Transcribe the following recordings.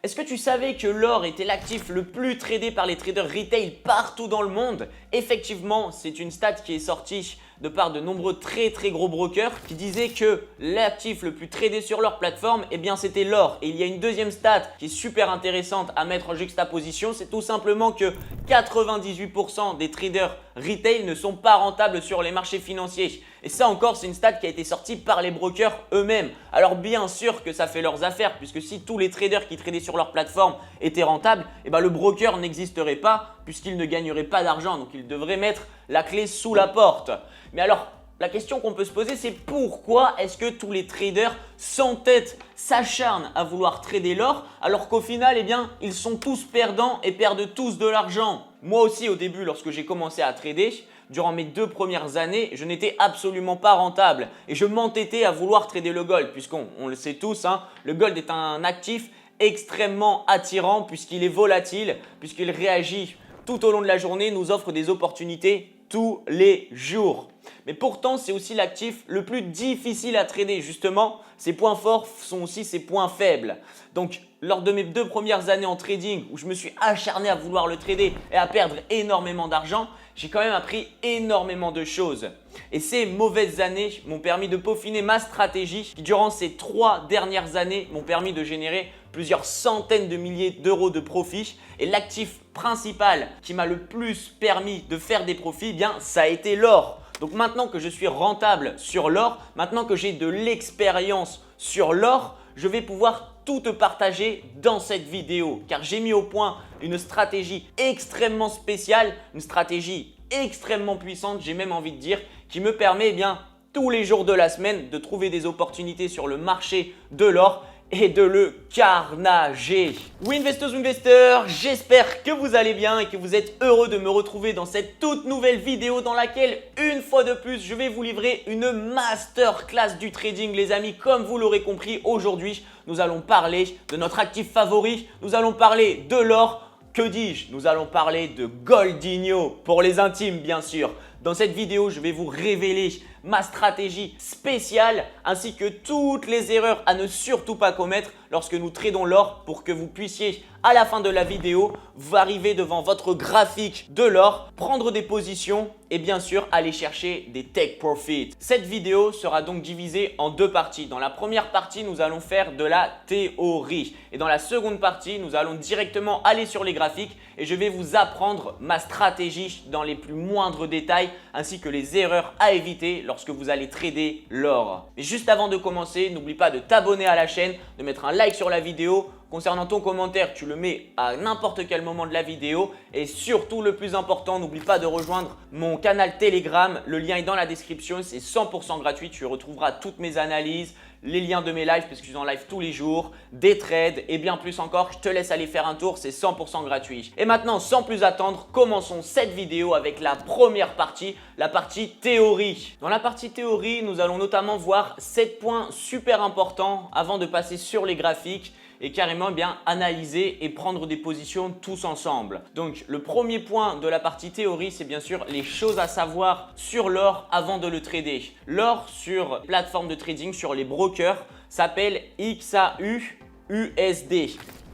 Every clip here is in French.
Est-ce que tu savais que l'or était l'actif le plus tradé par les traders retail partout dans le monde? Effectivement, c'est une stat qui est sortie de par de nombreux très gros brokers qui disaient que l'actif le plus tradé sur leur plateforme, eh bien c'était l'or. Et il y a une deuxième stat qui est super intéressante à mettre en juxtaposition, c'est tout simplement que 98% des traders retail ne sont pas rentables sur les marchés financiers. Et ça encore, c'est une stat qui a été sortie par les brokers eux-mêmes. Alors bien sûr que ça fait leurs affaires, puisque si tous les traders qui tradaient sur leur plateforme étaient rentables, eh bien le broker n'existerait pas puisqu'il ne gagnerait pas d'argent. Donc il devrait mettre la clé sous la porte. Mais alors, la question qu'on peut se poser, c'est pourquoi est-ce que tous les traders s'entêtent, s'acharnent à vouloir trader l'or alors qu'au final, eh bien, ils sont tous perdants et perdent tous de l'argent? Moi aussi, au début, lorsque j'ai commencé à trader, durant mes 2 premières années, je n'étais absolument pas rentable et je m'entêtais à vouloir trader le gold puisqu'on le sait tous, hein, le gold est un actif extrêmement attirant puisqu'il est volatile, puisqu'il réagit tout au long de la journée, nous offre des opportunités tous les jours. Mais pourtant, c'est aussi l'actif le plus difficile à trader. Justement, ses points forts sont aussi ses points faibles. Donc, lors de mes 2 premières années en trading où je me suis acharné à vouloir le trader et à perdre énormément d'argent, j'ai quand même appris énormément de choses. Et ces mauvaises années m'ont permis de peaufiner ma stratégie qui, durant ces 3 dernières années, m'ont permis de générer plusieurs centaines de milliers d'euros de profits. Et l'actif principal qui m'a le plus permis de faire des profits, eh bien, ça a été l'or. Donc maintenant que je suis rentable sur l'or, maintenant que j'ai de l'expérience sur l'or, je vais pouvoir tout te partager dans cette vidéo car j'ai mis au point une stratégie extrêmement spéciale, une stratégie extrêmement puissante, j'ai même envie de dire, qui me permet eh bien, tous les jours de la semaine de trouver des opportunités sur le marché de l'or et de le carnager. Oui, investeuses ou investisseurs, j'espère que vous allez bien et que vous êtes heureux de me retrouver dans cette toute nouvelle vidéo dans laquelle, une fois de plus, je vais vous livrer une masterclass du trading, les amis. Comme vous l'aurez compris, aujourd'hui, nous allons parler de notre actif favori, nous allons parler de l'or. Que dis-je? Nous allons parler de Goldinho, pour les intimes bien sûr. Dans cette vidéo, je vais vous révéler ma stratégie spéciale ainsi que toutes les erreurs à ne surtout pas commettre lorsque nous tradons l'or pour que vous puissiez, à la fin de la vidéo, vous arriver devant votre graphique de l'or, prendre des positions et bien sûr aller chercher des take profits. Cette vidéo sera donc divisée en 2 parties. Dans la première partie, nous allons faire de la théorie et dans la seconde partie, nous allons directement aller sur les graphiques et je vais vous apprendre ma stratégie dans les plus moindres détails ainsi que les erreurs à éviter lorsque vous allez trader l'or. Mais juste avant de commencer, n'oublie pas de t'abonner à la chaîne, de mettre un like sur la vidéo. Concernant ton commentaire, tu le mets à n'importe quel moment de la vidéo. Et surtout, le plus important, n'oublie pas de rejoindre mon canal Telegram. Le lien est dans la description, c'est 100% gratuit. Tu y retrouveras toutes mes analyses, les liens de mes lives parce que je suis en live tous les jours, des trades et bien plus encore. Je te laisse aller faire un tour, c'est 100% gratuit. Et maintenant, sans plus attendre, commençons cette vidéo avec la première partie, la partie théorie. Dans la partie théorie, nous allons notamment voir 7 points super importants avant de passer sur les graphiques et carrément bien analyser et prendre des positions tous ensemble. Donc le premier point de la partie théorie, c'est bien sûr les choses à savoir sur l'or avant de le trader. L'or sur plateforme de trading, sur les brokers, s'appelle XAU-USD.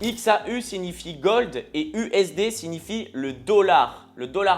XAU signifie gold et USD signifie le dollar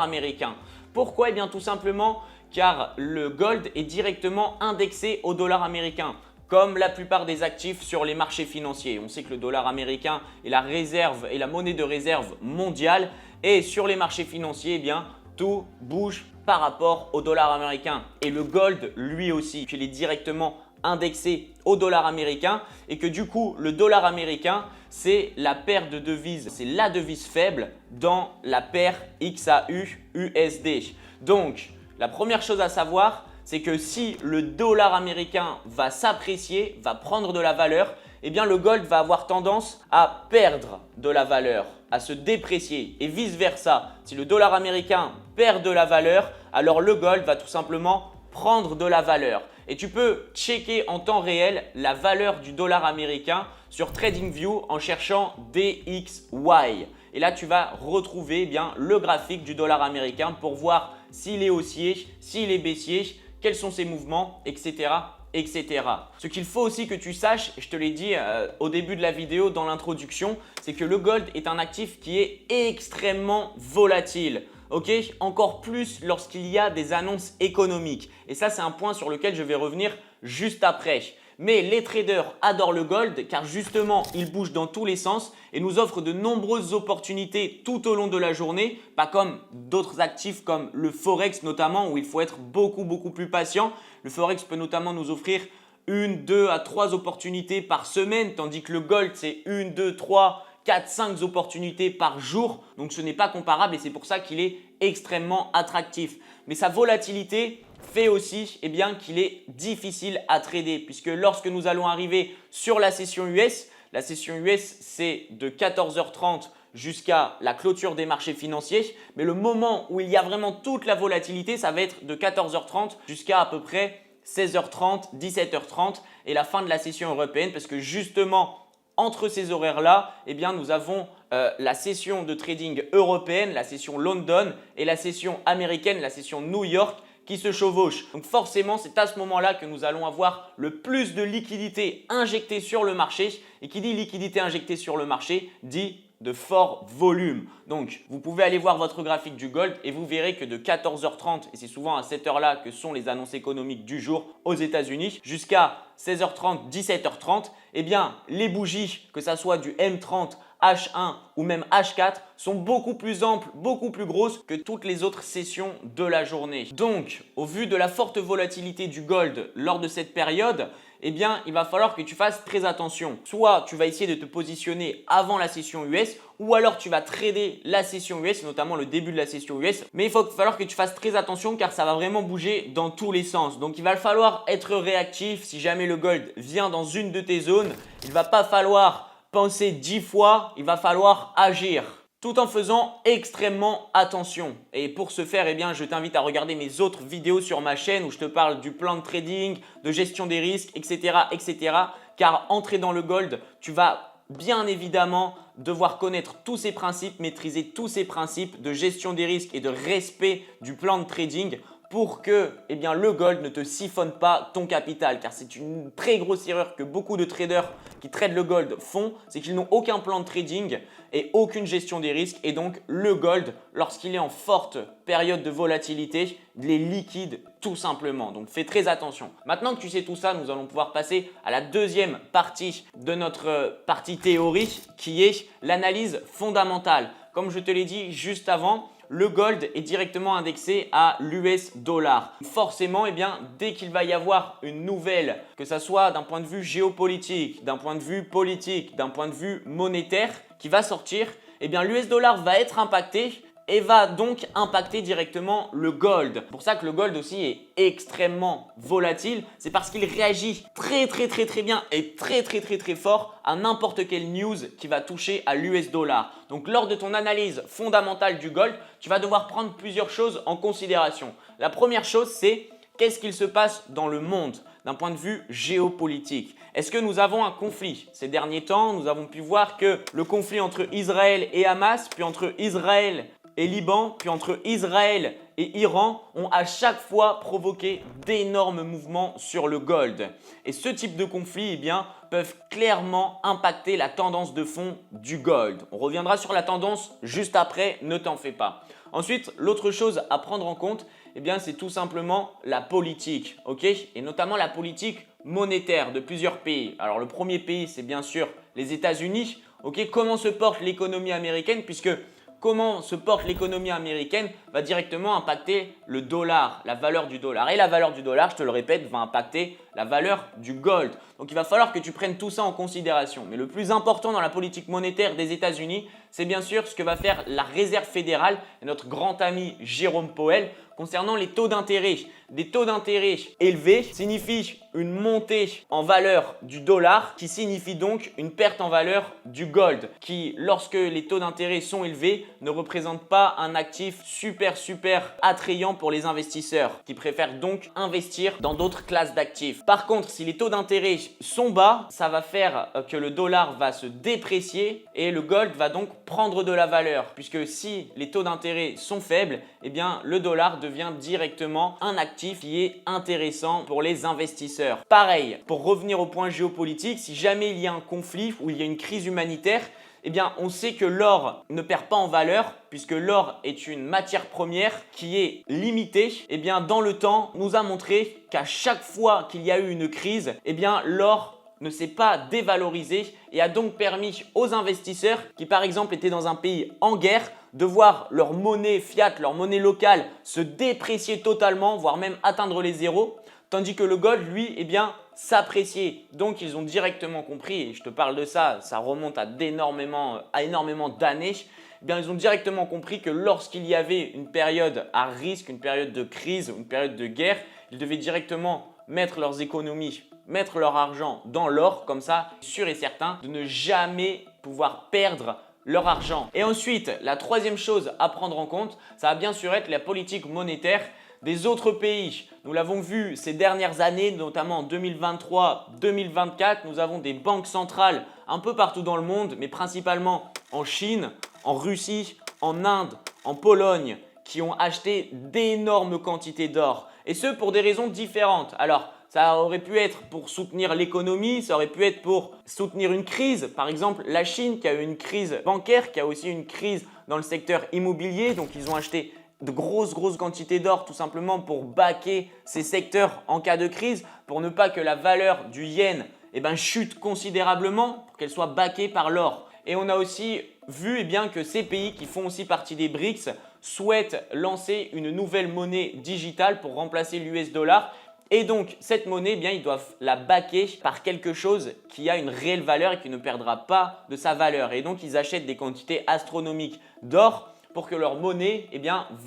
américain. Pourquoi? Eh bien tout simplement car le gold est directement indexé au dollar américain. Comme la plupart des actifs sur les marchés financiers. On sait que le dollar américain est la réserve et la monnaie de réserve mondiale. Et sur les marchés financiers, eh bien, tout bouge par rapport au dollar américain. Et le gold, lui aussi, il est directement indexé au dollar américain et que du coup, le dollar américain, c'est la paire de devises, c'est la devise faible dans la paire XAU-USD. Donc, la première chose à savoir, c'est que si le dollar américain va s'apprécier, va prendre de la valeur, eh bien le gold va avoir tendance à perdre de la valeur, à se déprécier et vice versa. Si le dollar américain perd de la valeur, alors le gold va tout simplement prendre de la valeur. Et tu peux checker en temps réel la valeur du dollar américain sur TradingView en cherchant DXY. Et là, tu vas retrouver bien le graphique du dollar américain pour voir s'il est haussier, s'il est baissier, quels sont ses mouvements, etc. etc. Ce qu'il faut aussi que tu saches, et je te l'ai dit au début de la vidéo dans l'introduction, c'est que le gold est un actif qui est extrêmement volatile. Ok, encore plus lorsqu'il y a des annonces économiques. Et ça, c'est un point sur lequel je vais revenir juste après. Mais les traders adorent le gold car justement, il bouge dans tous les sens et nous offre de nombreuses opportunités tout au long de la journée, pas comme d'autres actifs comme le Forex notamment où il faut être beaucoup plus patient. Le Forex peut notamment nous offrir 1, 2 à 3 opportunités par semaine, tandis que le gold, c'est 1, 2, 3, 4, 5 opportunités par jour. Donc, ce n'est pas comparable et c'est pour ça qu'il est extrêmement attractif. Mais sa volatilité fait aussi qu'il est difficile à trader puisque lorsque nous allons arriver sur la session US c'est de 14h30 jusqu'à la clôture des marchés financiers. Mais le moment où il y a vraiment toute la volatilité, ça va être de 14h30 jusqu'à à peu près 16h30, 17h30 et la fin de la session européenne parce que justement, entre ces horaires-là, nous avons la session de trading européenne, la session London et la session américaine, la session New York qui se chevauchent. Donc forcément, c'est à ce moment-là que nous allons avoir le plus de liquidités injectées sur le marché. Et qui dit liquidité injectée sur le marché dit de fort volume. Donc, vous pouvez aller voir votre graphique du gold et vous verrez que de 14h30, et c'est souvent à cette heure-là que sont les annonces économiques du jour aux États-Unis, jusqu'à 16h30, 17h30, les bougies, que ça soit du M30, H1 ou même H4 sont beaucoup plus amples, beaucoup plus grosses que toutes les autres sessions de la journée. Donc, au vu de la forte volatilité du gold lors de cette période, il va falloir que tu fasses très attention. Soit tu vas essayer de te positionner avant la session US ou alors tu vas trader la session US, notamment le début de la session US. Mais il va falloir que tu fasses très attention car ça va vraiment bouger dans tous les sens. Donc, il va falloir être réactif. Si jamais le gold vient dans une de tes zones, il ne va pas falloir penser 10 fois, il va falloir agir tout en faisant extrêmement attention. Et pour ce faire, je t'invite à regarder mes autres vidéos sur ma chaîne où je te parle du plan de trading, de gestion des risques, etc. Car entrer dans le gold, tu vas bien évidemment devoir connaître tous ces principes, maîtriser tous ces principes de gestion des risques et de respect du plan de trading pour que le gold ne te siphonne pas ton capital. Car c'est une très grosse erreur que beaucoup de traders qui tradent le gold font, c'est qu'ils n'ont aucun plan de trading et aucune gestion des risques. Et donc, le gold, lorsqu'il est en forte période de volatilité, il est liquide tout simplement. Donc, fais très attention. Maintenant que tu sais tout ça, nous allons pouvoir passer à la deuxième partie de notre partie théorie qui est l'analyse fondamentale. Comme je te l'ai dit juste avant, le gold est directement indexé à l'US dollar. Forcément, dès qu'il va y avoir une nouvelle, que ce soit d'un point de vue géopolitique, d'un point de vue politique, d'un point de vue monétaire qui va sortir, l'US dollar va être impacté et va donc impacter directement le gold. C'est pour ça que le gold aussi est extrêmement volatile. C'est parce qu'il réagit très bien et très fort à n'importe quelle news qui va toucher à l'US dollar. Donc lors de ton analyse fondamentale du gold, tu vas devoir prendre plusieurs choses en considération. La première chose, c'est qu'est-ce qu'il se passe dans le monde d'un point de vue géopolitique. Est-ce que nous avons un conflit? Ces derniers temps, nous avons pu voir que le conflit entre Israël et Hamas, puis entre Israël et Liban, puis entre Israël et Iran ont à chaque fois provoqué d'énormes mouvements sur le gold. Et ce type de conflit peuvent clairement impacter la tendance de fond du gold. On reviendra sur la tendance juste après, ne t'en fais pas. Ensuite, l'autre chose à prendre en compte, c'est tout simplement la politique, et notamment la politique monétaire de plusieurs pays. Alors le premier pays, c'est bien sûr les États-Unis. Comment se porte l'économie américaine puisque comment se porte l'économie américaine va directement impacter le dollar, la valeur du dollar. Et la valeur du dollar, je te le répète, va impacter la valeur du gold. Donc, il va falloir que tu prennes tout ça en considération. Mais le plus important dans la politique monétaire des États-Unis, c'est bien sûr ce que va faire la Réserve fédérale et notre grand ami Jérôme Powell concernant les taux d'intérêt. Des taux d'intérêt élevés signifient une montée en valeur du dollar qui signifie donc une perte en valeur du gold qui, lorsque les taux d'intérêt sont élevés, ne représente pas un actif super attrayant pour les investisseurs qui préfèrent donc investir dans d'autres classes d'actifs. Par contre, si les taux d'intérêt sont bas, ça va faire que le dollar va se déprécier et le gold va donc prendre de la valeur. Puisque si les taux d'intérêt sont faibles, eh bien le dollar devient directement un actif qui est intéressant pour les investisseurs. Pareil, pour revenir au point géopolitique, si jamais il y a un conflit ou il y a une crise humanitaire, eh bien, on sait que l'or ne perd pas en valeur puisque l'or est une matière première qui est limitée. Eh bien, dans le temps, nous a montré qu'à chaque fois qu'il y a eu une crise, eh bien, l'or ne s'est pas dévalorisé et a donc permis aux investisseurs qui, par exemple, étaient dans un pays en guerre de voir leur monnaie fiat, leur monnaie locale se déprécier totalement, voire même atteindre les zéros. Tandis que le gold, lui, eh bien, s'apprécier. Donc, ils ont directement compris, et je te parle de ça, ça remonte à énormément d'années, eh bien, ils ont directement compris que lorsqu'il y avait une période à risque, une période de crise, une période de guerre, ils devaient directement mettre leurs économies, mettre leur argent dans l'or, comme ça, sûr et certain de ne jamais pouvoir perdre leur argent. Et ensuite, la troisième chose à prendre en compte, ça va bien sûr être la politique monétaire des autres pays. Nous l'avons vu ces dernières années, notamment en 2023-2024, nous avons des banques centrales un peu partout dans le monde, mais principalement en Chine, en Russie, en Inde, en Pologne, qui ont acheté d'énormes quantités d'or. Et ce, pour des raisons différentes. Alors, ça aurait pu être pour soutenir l'économie, ça aurait pu être pour soutenir une crise. Par exemple, la Chine qui a eu une crise bancaire, qui a aussi une crise dans le secteur immobilier. Donc, ils ont acheté de grosses quantités d'or tout simplement pour backer ces secteurs en cas de crise, pour ne pas que la valeur du yen chute considérablement, pour qu'elle soit backée par l'or. Et on a aussi vu que ces pays qui font aussi partie des BRICS souhaitent lancer une nouvelle monnaie digitale pour remplacer l'US dollar. Et donc, cette monnaie, ils doivent la backer par quelque chose qui a une réelle valeur et qui ne perdra pas de sa valeur. Et donc, ils achètent des quantités astronomiques d'or pour que leur monnaie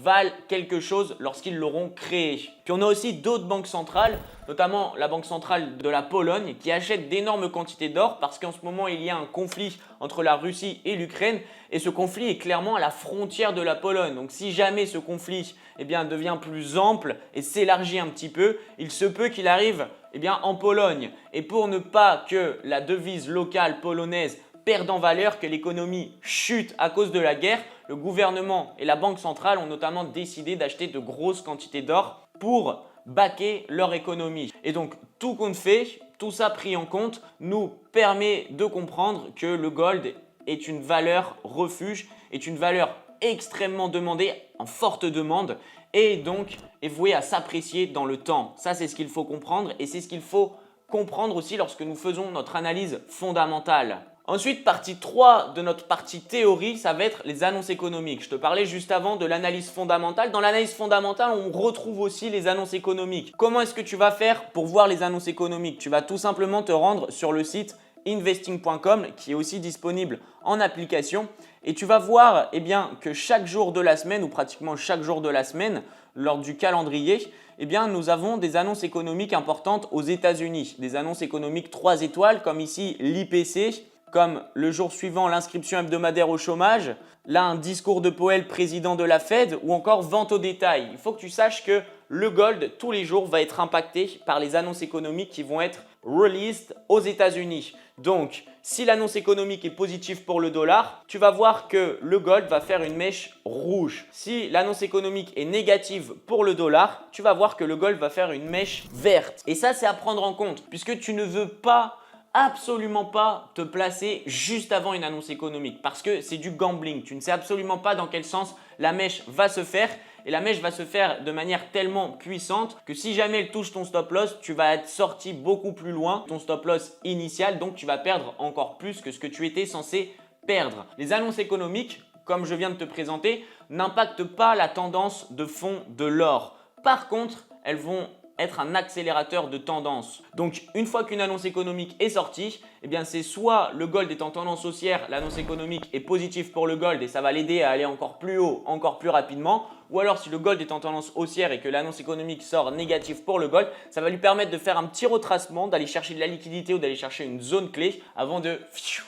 vale quelque chose lorsqu'ils l'auront créée. Puis on a aussi d'autres banques centrales, notamment la banque centrale de la Pologne qui achète d'énormes quantités d'or parce qu'en ce moment il y a un conflit entre la Russie et l'Ukraine et ce conflit est clairement à la frontière de la Pologne. Donc si jamais ce conflit devient plus ample et s'élargit un petit peu, il se peut qu'il arrive en Pologne. Et pour ne pas que la devise locale polonaise perdent en valeur, que l'économie chute à cause de la guerre, le gouvernement et la banque centrale ont notamment décidé d'acheter de grosses quantités d'or pour backer leur économie. Et donc, tout compte fait, tout ça pris en compte, nous permet de comprendre que le gold est une valeur refuge, est une valeur extrêmement demandée, en forte demande, et donc est vouée à s'apprécier dans le temps. Ça, c'est ce qu'il faut comprendre et c'est ce qu'il faut comprendre aussi lorsque nous faisons notre analyse fondamentale. Ensuite, partie 3 de notre partie théorie, ça va être les annonces économiques. Je te parlais juste avant de l'analyse fondamentale. Dans l'analyse fondamentale, on retrouve aussi les annonces économiques. Comment est-ce que tu vas faire pour voir les annonces économiques? Tu vas tout simplement te rendre sur le site investing.com qui est aussi disponible en application et tu vas voir que chaque jour de la semaine ou pratiquement chaque jour de la semaine lors du calendrier, nous avons des annonces économiques importantes aux États-Unis. Des annonces économiques 3 étoiles comme ici l'IPC, comme le jour suivant l'inscription hebdomadaire au chômage, là un discours de Powell, président de la Fed ou encore vente au détail. Il faut que tu saches que le gold tous les jours va être impacté par les annonces économiques qui vont être released aux États-Unis. Donc, si l'annonce économique est positive pour le dollar, tu vas voir que le gold va faire une mèche rouge. Si l'annonce économique est négative pour le dollar, tu vas voir que le gold va faire une mèche verte. Et ça, c'est à prendre en compte puisque tu ne veux absolument pas te placer juste avant une annonce économique parce que c'est du gambling. Tu ne sais absolument pas dans quel sens la mèche va se faire et la mèche va se faire de manière tellement puissante que si jamais elle touche ton stop loss, tu vas être sorti beaucoup plus loin, ton stop loss initial, donc tu vas perdre encore plus que ce que tu étais censé perdre. Les annonces économiques, comme je viens de te présenter, n'impactent pas la tendance de fond de l'or. Par contre, elles vont être un accélérateur de tendance. Donc, une fois qu'une annonce économique est sortie, eh bien c'est soit le gold est en tendance haussière, l'annonce économique est positive pour le gold et ça va l'aider à aller encore plus haut, encore plus rapidement. Ou alors si le gold est en tendance haussière et que l'annonce économique sort négative pour le gold, ça va lui permettre de faire un petit retracement, d'aller chercher de la liquidité ou d'aller chercher une zone clé avant de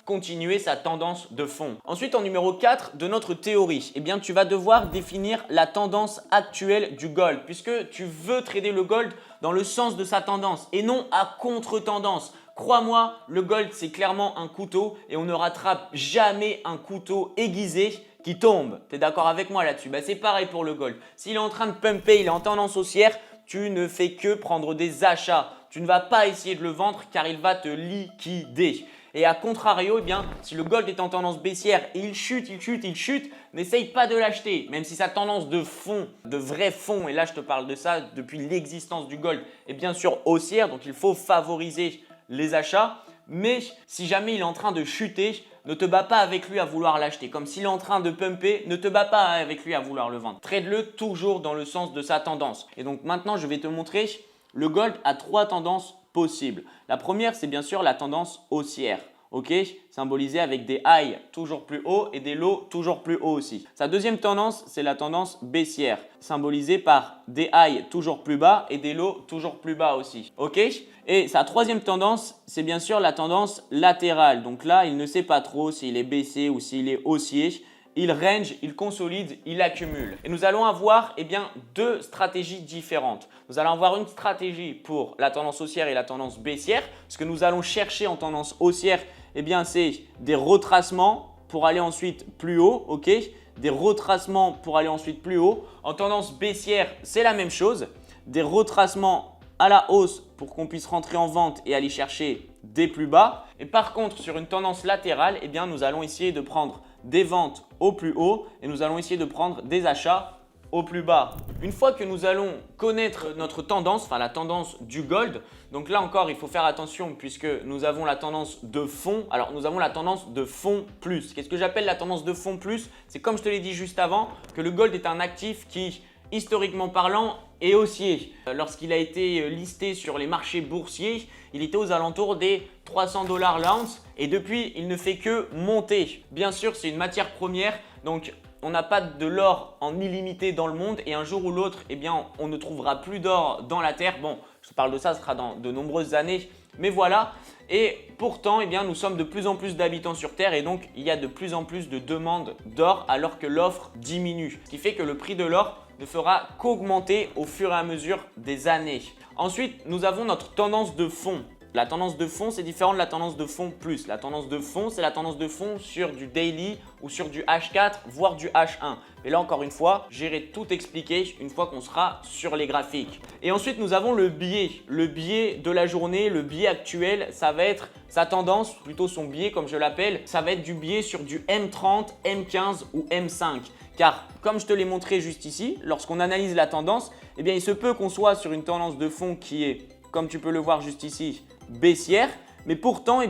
continuer sa tendance de fond. Ensuite, en numéro 4 de notre théorie, eh bien, tu vas devoir définir la tendance actuelle du gold puisque tu veux trader le gold dans le sens de sa tendance et non à contre-tendance. Crois-moi, le gold c'est clairement un couteau et on ne rattrape jamais un couteau aiguisé qui tombe. Tu es d'accord avec moi là-dessus? C'est pareil pour le gold. S'il est en train de pumper, il est en tendance haussière, tu ne fais que prendre des achats. Tu ne vas pas essayer de le vendre car il va te liquider. Et à contrario, eh bien, si le gold est en tendance baissière et il chute, n'essaye pas de l'acheter. Même si sa tendance de fond, de vrai fond, et là je te parle de ça depuis l'existence du gold, est bien sûr haussière. Donc il faut favoriser les achats. Mais si jamais il est en train de chuter, ne te bats pas avec lui à vouloir l'acheter. Comme s'il est en train de pumper, ne te bats pas avec lui à vouloir le vendre. Trade-le toujours dans le sens de sa tendance. Et donc maintenant, je vais te montrer le gold a 3 tendances possibles. La première, c'est bien sûr la tendance haussière. Ok, symbolisée avec des highs toujours plus hauts et des lows toujours plus hauts aussi. Sa deuxième tendance, c'est la tendance baissière, symbolisée par des highs toujours plus bas et des lows toujours plus bas aussi. Ok, et sa troisième tendance, c'est bien sûr la tendance latérale. Donc là, il ne sait pas trop s'il est baissier ou s'il est haussier. Il range, il consolide, il accumule. Et nous allons avoir deux stratégies différentes. Nous allons avoir une stratégie pour la tendance haussière et la tendance baissière. Ce que nous allons chercher en tendance haussière, c'est des retracements pour aller ensuite plus haut. Ok, des retracements pour aller ensuite plus haut. En tendance baissière, c'est la même chose. Des retracements à la hausse pour qu'on puisse rentrer en vente et aller chercher des plus bas. Et par contre, sur une tendance latérale, nous allons essayer de prendre des ventes au plus haut et nous allons essayer de prendre des achats au plus bas. Une fois que nous allons connaître notre tendance, enfin la tendance du gold, donc là encore il faut faire attention puisque nous avons la tendance de fond. Alors nous avons la tendance de fond plus. Qu'est-ce que j'appelle la tendance de fond plus? C'est comme je te l'ai dit juste avant que le gold est un actif qui, historiquement parlant, est haussier. Lorsqu'il a été listé sur les marchés boursiers, il était aux alentours des 300 $ l'ounce et depuis, il ne fait que monter. Bien sûr, c'est une matière première, donc on n'a pas de l'or en illimité dans le monde et un jour ou l'autre, on ne trouvera plus d'or dans la terre. Bon, je te parle de ça, ce sera dans de nombreuses années, mais voilà. Et pourtant, nous sommes de plus en plus d'habitants sur Terre et donc il y a de plus en plus de demandes d'or alors que l'offre diminue. Ce qui fait que le prix de l'or ne fera qu'augmenter au fur et à mesure des années. Ensuite, nous avons notre tendance de fond. La tendance de fond, c'est différent de la tendance de fond plus. La tendance de fond, c'est la tendance de fond sur du daily ou sur du H4, voire du H1. Mais là, encore une fois, j'irai tout expliquer une fois qu'on sera sur les graphiques. Et ensuite, nous avons le biais. Le biais de la journée, le biais actuel, ça va être sa tendance, plutôt son biais comme je l'appelle, ça va être du biais sur du M30, M15 ou M5. Car comme je te l'ai montré juste ici, lorsqu'on analyse la tendance, il se peut qu'on soit sur une tendance de fond qui est, comme tu peux le voir juste ici, baissière, mais pourtant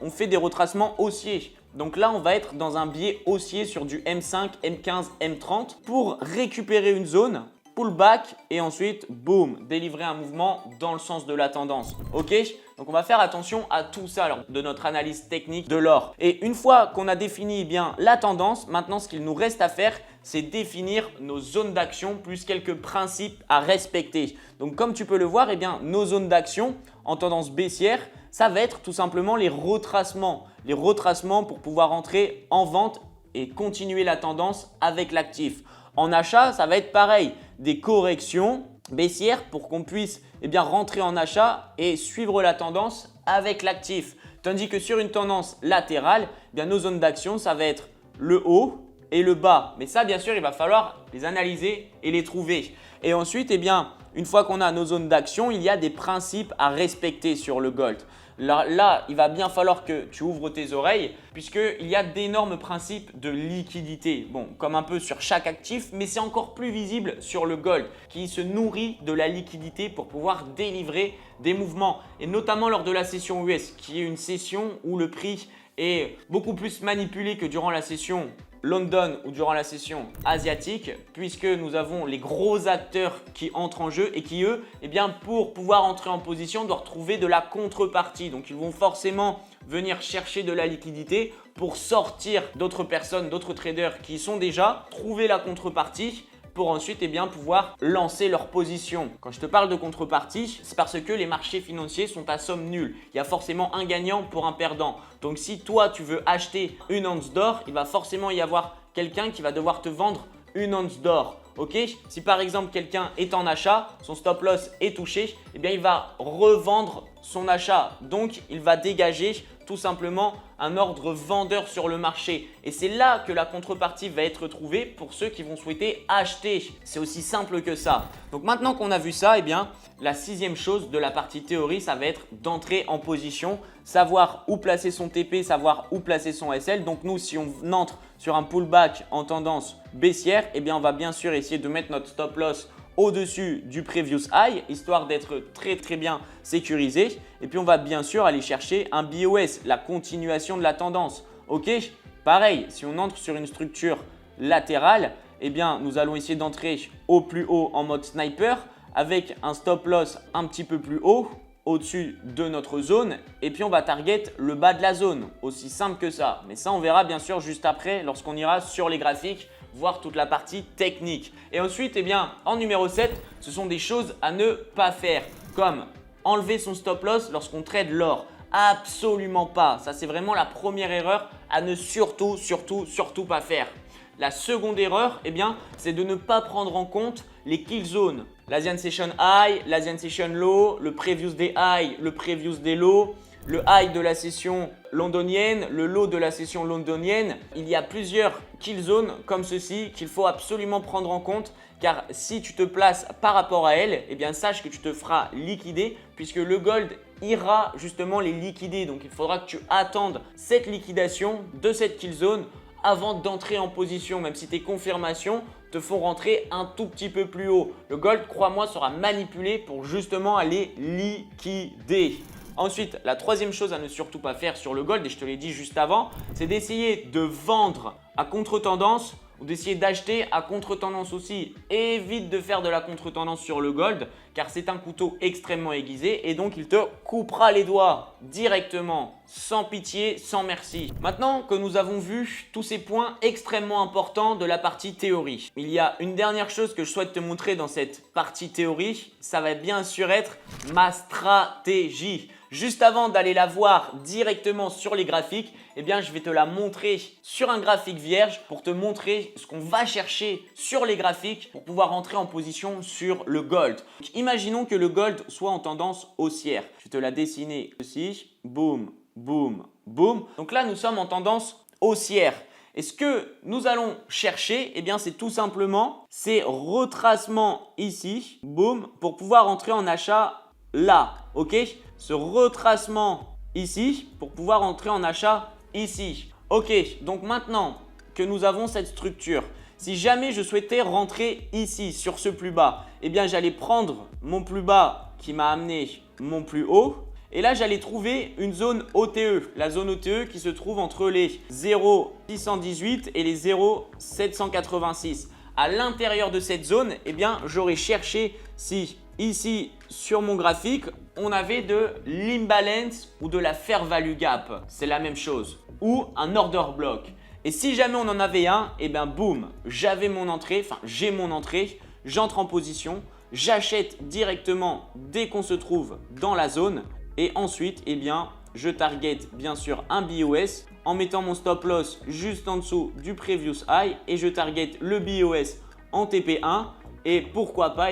on fait des retracements haussiers. Donc là, on va être dans un biais haussier sur du M5, M15, M30 pour récupérer une zone, pullback et ensuite, boum, délivrer un mouvement dans le sens de la tendance. Ok? Donc on va faire attention à tout ça lors de notre analyse technique de l'or. Et une fois qu'on a défini la tendance, maintenant ce qu'il nous reste à faire, c'est définir nos zones d'action plus quelques principes à respecter. Donc comme tu peux le voir, nos zones d'action en tendance baissière, ça va être tout simplement les retracements. Les retracements pour pouvoir entrer en vente et continuer la tendance avec l'actif. En achat, ça va être pareil, des corrections baissières pour qu'on puisse rentrer en achat et suivre la tendance avec l'actif. Tandis que sur une tendance latérale, nos zones d'action, ça va être le haut et le bas. Mais ça, bien sûr, il va falloir les analyser et les trouver. Et ensuite, une fois qu'on a nos zones d'action, il y a des principes à respecter sur le gold. Là, il va bien falloir que tu ouvres tes oreilles puisqu'il y a d'énormes principes de liquidité. Bon, comme un peu sur chaque actif, mais c'est encore plus visible sur le gold qui se nourrit de la liquidité pour pouvoir délivrer des mouvements. Et notamment lors de la session US qui est une session où le prix est beaucoup plus manipulé que durant la session London ou durant la session asiatique puisque nous avons les gros acteurs qui entrent en jeu et qui eux, pour pouvoir entrer en position doivent trouver de la contrepartie. Donc ils vont forcément venir chercher de la liquidité pour sortir d'autres personnes, d'autres traders qui y sont déjà, trouver la contrepartie pour ensuite pouvoir lancer leur position. Quand je te parle de contrepartie, c'est parce que les marchés financiers sont à somme nulle. Il y a forcément un gagnant pour un perdant. Donc si toi tu veux acheter une once d'or, il va forcément y avoir quelqu'un qui va devoir te vendre une once d'or. Ok, si par exemple quelqu'un est en achat, son stop loss est touché, il va revendre son achat. Donc il va dégager tout simplement un ordre vendeur sur le marché. Et c'est là que la contrepartie va être trouvée pour ceux qui vont souhaiter acheter. C'est aussi simple que ça. Donc maintenant qu'on a vu ça, la sixième chose de la partie théorie, ça va être d'entrer en position, savoir où placer son TP, savoir où placer son SL. Donc nous, si on entre sur un pullback en tendance baissière, on va bien sûr essayer de mettre notre stop loss au-dessus du previous high, histoire d'être très bien sécurisé. Et puis on va bien sûr aller chercher un BOS, la continuation de la tendance. Ok, pareil, si on entre sur une structure latérale, nous allons essayer d'entrer au plus haut en mode sniper avec un stop loss un petit peu plus haut, au-dessus de notre zone. Et puis on va target le bas de la zone, aussi simple que ça. Mais ça, on verra bien sûr juste après lorsqu'on ira sur les graphiques, voir toute la partie technique. Et ensuite, en numéro 7, ce sont des choses à ne pas faire, comme enlever son stop loss lorsqu'on trade l'or. Absolument pas. Ça, c'est vraiment la première erreur à ne surtout pas faire. La seconde erreur, c'est de ne pas prendre en compte les kill zones. L'Asian Session High, l'Asian Session Low, le Previous Day High, le Previous Day Low, le high de la session londonienne, le low de la session londonienne. Il y a plusieurs kill zones comme ceci qu'il faut absolument prendre en compte, car si tu te places par rapport à elles, sache que tu te feras liquider puisque le gold ira justement les liquider. Donc il faudra que tu attendes cette liquidation de cette kill zone avant d'entrer en position, même si tes confirmations te font rentrer un tout petit peu plus haut. Le gold, crois-moi, sera manipulé pour justement aller liquider. Ensuite, la troisième chose à ne surtout pas faire sur le gold, et je te l'ai dit juste avant, c'est d'essayer de vendre à contre-tendance ou d'essayer d'acheter à contre-tendance aussi. Évite de faire de la contre-tendance sur le gold car c'est un couteau extrêmement aiguisé et donc il te coupera les doigts directement, sans pitié, sans merci. Maintenant que nous avons vu tous ces points extrêmement importants de la partie théorie, il y a une dernière chose que je souhaite te montrer dans cette partie théorie, ça va bien sûr être ma stratégie. Juste avant d'aller la voir directement sur les graphiques, je vais te la montrer sur un graphique vierge pour te montrer ce qu'on va chercher sur les graphiques pour pouvoir entrer en position sur le gold. Donc, imaginons que le gold soit en tendance haussière. Je vais te la dessiner ici. Boum, boum, boum. Donc là, nous sommes en tendance haussière. Et ce que nous allons chercher, c'est tout simplement ces retracements ici, boum, pour pouvoir entrer en achat là, ok? Ce retracement ici pour pouvoir entrer en achat ici. Ok, donc maintenant que nous avons cette structure, si jamais je souhaitais rentrer ici sur ce plus bas, j'allais prendre mon plus bas qui m'a amené mon plus haut. Et là, j'allais trouver une zone OTE, la zone OTE qui se trouve entre les 0,618 et les 0,786. À l'intérieur de cette zone, j'aurais cherché si ici sur mon graphique, on avait de l'imbalance ou de la fair value gap, c'est la même chose, ou un order block. Et si jamais on en avait un, boum, j'avais mon entrée, enfin j'ai mon entrée, j'entre en position, j'achète directement dès qu'on se trouve dans la zone et ensuite, je target bien sûr un BOS en mettant mon stop loss juste en dessous du previous high et je target le BOS en TP1 et pourquoi pas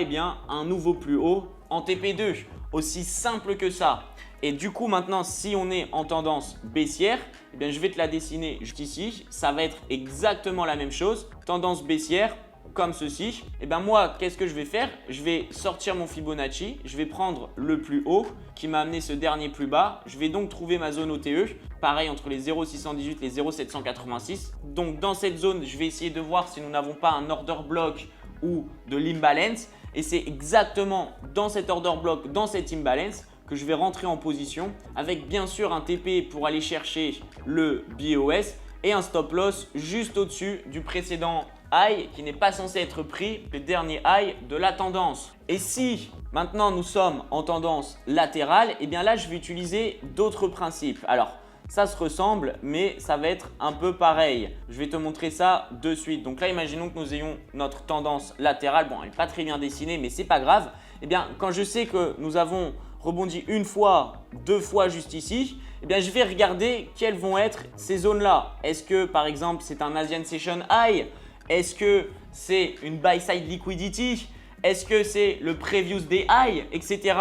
un nouveau plus haut en TP2. Aussi simple que ça. Et du coup maintenant si on est en tendance baissière, je vais te la dessiner juste ici. Ça va être exactement la même chose. Tendance baissière comme ceci. Moi qu'est-ce que je vais faire? Je vais sortir mon Fibonacci. Je vais prendre le plus haut qui m'a amené ce dernier plus bas. Je vais donc trouver ma zone OTE. Pareil entre les 0,618 et les 0,786. Donc dans cette zone, je vais essayer de voir si nous n'avons pas un order block ou de l'imbalance. Et c'est exactement dans cet order block, dans cet imbalance que je vais rentrer en position avec bien sûr un TP pour aller chercher le BOS et un stop loss juste au-dessus du précédent high qui n'est pas censé être pris, le dernier high de la tendance. Et si maintenant nous sommes en tendance latérale, là je vais utiliser d'autres principes. Alors ça se ressemble, mais ça va être un peu pareil. Je vais te montrer ça de suite. Donc là, imaginons que nous ayons notre tendance latérale. Bon, elle n'est pas très bien dessinée, mais c'est pas grave. Eh bien, quand je sais que nous avons rebondi une fois, deux fois juste ici, eh bien, je vais regarder quelles vont être ces zones-là. Est-ce que, par exemple, c'est un Asian Session High? Est-ce que c'est une Buy-Side Liquidity? Est-ce que c'est le Previous Day High, etc.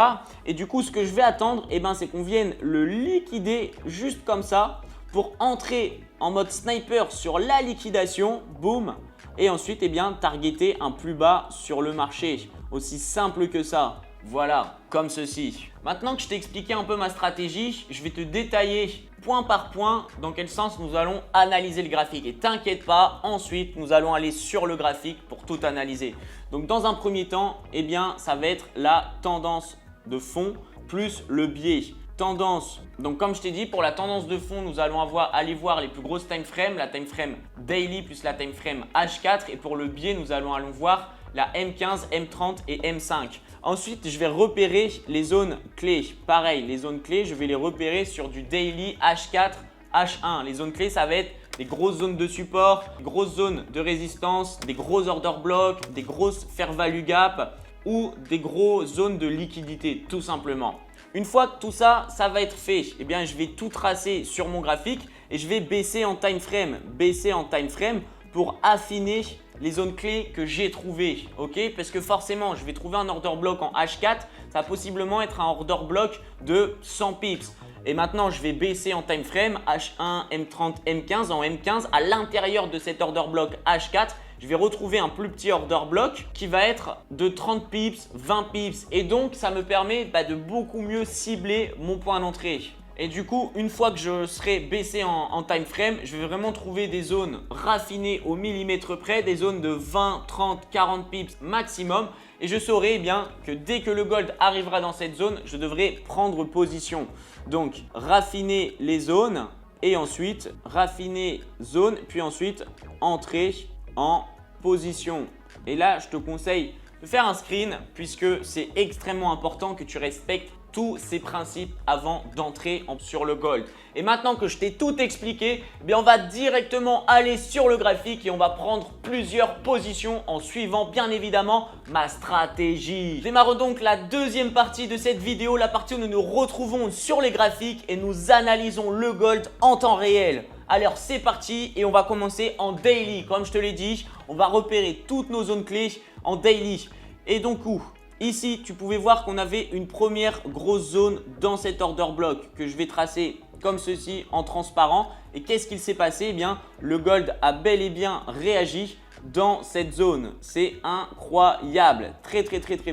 Et du coup, ce que je vais attendre, eh ben, c'est qu'on vienne le liquider juste comme ça pour entrer en mode sniper sur la liquidation, boum, et ensuite, eh bien, targeter un plus bas sur le marché. Aussi simple que ça. Voilà, comme ceci. Maintenant que je t'ai expliqué un peu ma stratégie, je vais te détailler point par point dans quel sens nous allons analyser le graphique. Et t'inquiète pas, ensuite, nous allons aller sur le graphique pour tout analyser. Donc, dans un premier temps, eh bien, ça va être la tendance de fond plus le biais. Tendance, donc comme je t'ai dit, pour la tendance de fond, nous allons aller voir les plus grosses time frames, la time frame daily plus la time frame H4. Et pour le biais, nous allons voir la M15, M30 et M5. Ensuite, je vais repérer les zones clés. Pareil, les zones clés, je vais les repérer sur du daily H4, H1. Les zones clés, ça va être des grosses zones de support, des grosses zones de résistance, des gros order blocks, des grosses fair value gap ou des grosses zones de liquidité, tout simplement. Une fois que tout ça, ça va être fait, eh bien, je vais tout tracer sur mon graphique et je vais baisser en time frame pour affiner les zones clés que j'ai trouvées, ok? Parce que forcément, je vais trouver un order block en H4, ça va possiblement être un order block de 100 pips. Et maintenant, je vais baisser en time frame H1, M30, M15. En M15, à l'intérieur de cet order block H4, je vais retrouver un plus petit order block qui va être de 30 pips, 20 pips. Et donc, ça me permet de beaucoup mieux cibler mon point d'entrée. Et du coup, une fois que je serai baissé en time frame, je vais vraiment trouver des zones raffinées au millimètre près, des zones de 20, 30, 40 pips maximum. Et je saurai bien que dès que le gold arrivera dans cette zone, je devrais prendre position. Donc, raffiner les zones et ensuite raffiner zone, puis ensuite entrer en position. Et là, je te conseille de faire un screen puisque c'est extrêmement important que tu respectes tous ces principes avant d'entrer sur le gold. Et maintenant que je t'ai tout expliqué, eh bien on va directement aller sur le graphique et on va prendre plusieurs positions en suivant bien évidemment ma stratégie. Démarre donc la deuxième partie de cette vidéo, la partie où nous nous retrouvons sur les graphiques et nous analysons le gold en temps réel. Alors c'est parti et on va commencer en daily. Comme je te l'ai dit, on va repérer toutes nos zones clés en daily. Et donc ici, tu pouvais voir qu'on avait une première grosse zone dans cet order block que je vais tracer comme ceci en transparent. Et qu'est-ce qu'il s'est passé? Eh bien, le gold a bel et bien réagi dans cette zone. C'est incroyable, très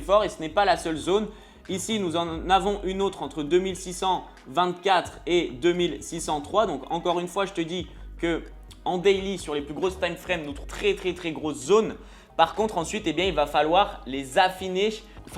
fort et ce n'est pas la seule zone. Ici, nous en avons une autre entre 2624 et 2603. Donc, encore une fois, je te dis que en daily, sur les plus grosses time frames, nous trouvons très grosses zones. Par contre, ensuite, eh bien, il va falloir les affiner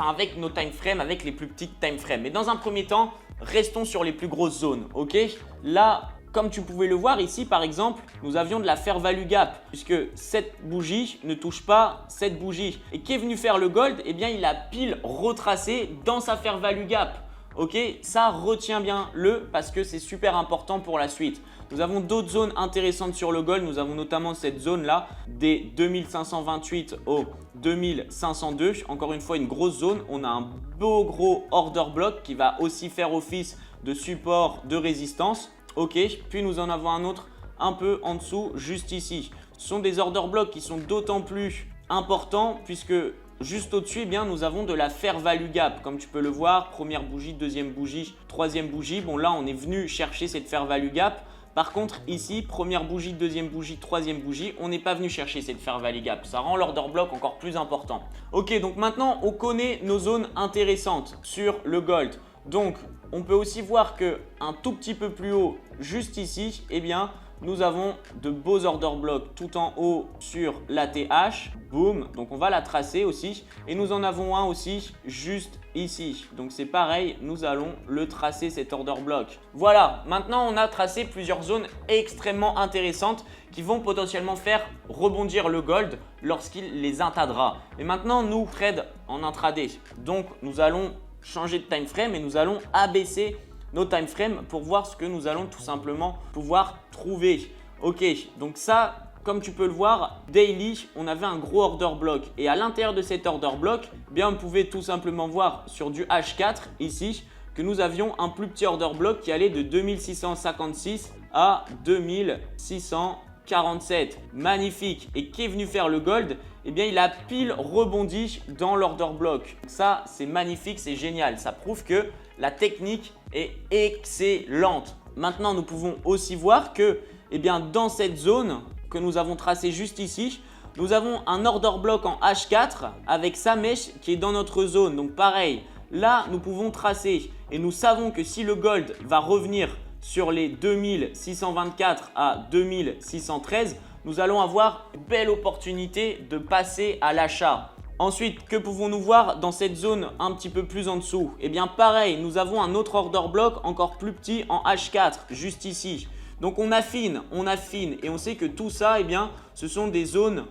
avec nos time frames, avec les plus petites time frames. Mais dans un premier temps, restons sur les plus grosses zones. Ok? Là, comme tu pouvais le voir ici, par exemple, nous avions de la fair value gap puisque cette bougie ne touche pas cette bougie. Et qui est venu faire le gold? Eh bien, il a pile retracé dans sa fair value gap. Ok, ça retiens bien le parce que c'est super important pour la suite. Nous avons d'autres zones intéressantes sur le gold. Nous avons notamment cette zone là des 2528 au 2502. Encore une fois, une grosse zone. On a un beau gros order block qui va aussi faire office de support de résistance. Ok, puis nous en avons un autre un peu en dessous, juste ici. Ce sont des order blocks qui sont d'autant plus importants puisque juste au-dessus, eh bien, nous avons de la fair value gap. Comme tu peux le voir, première bougie, deuxième bougie, troisième bougie. Bon, là, on est venu chercher cette fair value gap. Par contre, ici, première bougie, deuxième bougie, troisième bougie, on n'est pas venu chercher cette fair value gap. Ça rend l'order block encore plus important. Ok, donc maintenant, on connaît nos zones intéressantes sur le gold. Donc, on peut aussi voir qu'un tout petit peu plus haut, juste ici, eh bien, nous avons de beaux order blocks tout en haut sur l'ATH. Boum, donc on va la tracer aussi. Et nous en avons un aussi juste ici. Donc c'est pareil, nous allons le tracer cet order block. Voilà, maintenant on a tracé plusieurs zones extrêmement intéressantes qui vont potentiellement faire rebondir le gold lorsqu'il les intradera. Et maintenant, nous trade en intraday. Donc nous allons changer de time frame et nous allons abaisser nos time frames pour voir ce que nous allons tout simplement pouvoir trouver. Ok, donc ça, comme tu peux le voir, daily, on avait un gros order block et à l'intérieur de cet order block, eh bien on pouvait tout simplement voir sur du H4 ici que nous avions un plus petit order block qui allait de 2656 à 2647. Magnifique. Et qui est venu faire le gold? Eh bien, il a pile rebondi dans l'order block. Ça, c'est magnifique, c'est génial. Ça prouve que la technique est excellente. Maintenant, nous pouvons aussi voir que eh bien, dans cette zone que nous avons tracée juste ici, nous avons un order block en H4 avec sa mèche qui est dans notre zone. Donc pareil, là, nous pouvons tracer et nous savons que si le gold va revenir sur les 2624 à 2613, nous allons avoir une belle opportunité de passer à l'achat. Ensuite, que pouvons-nous voir dans cette zone un petit peu plus en dessous? Eh bien pareil, nous avons un autre order block encore plus petit en H4, juste ici. Donc on affine et on sait que tout ça, eh bien, ce sont des zones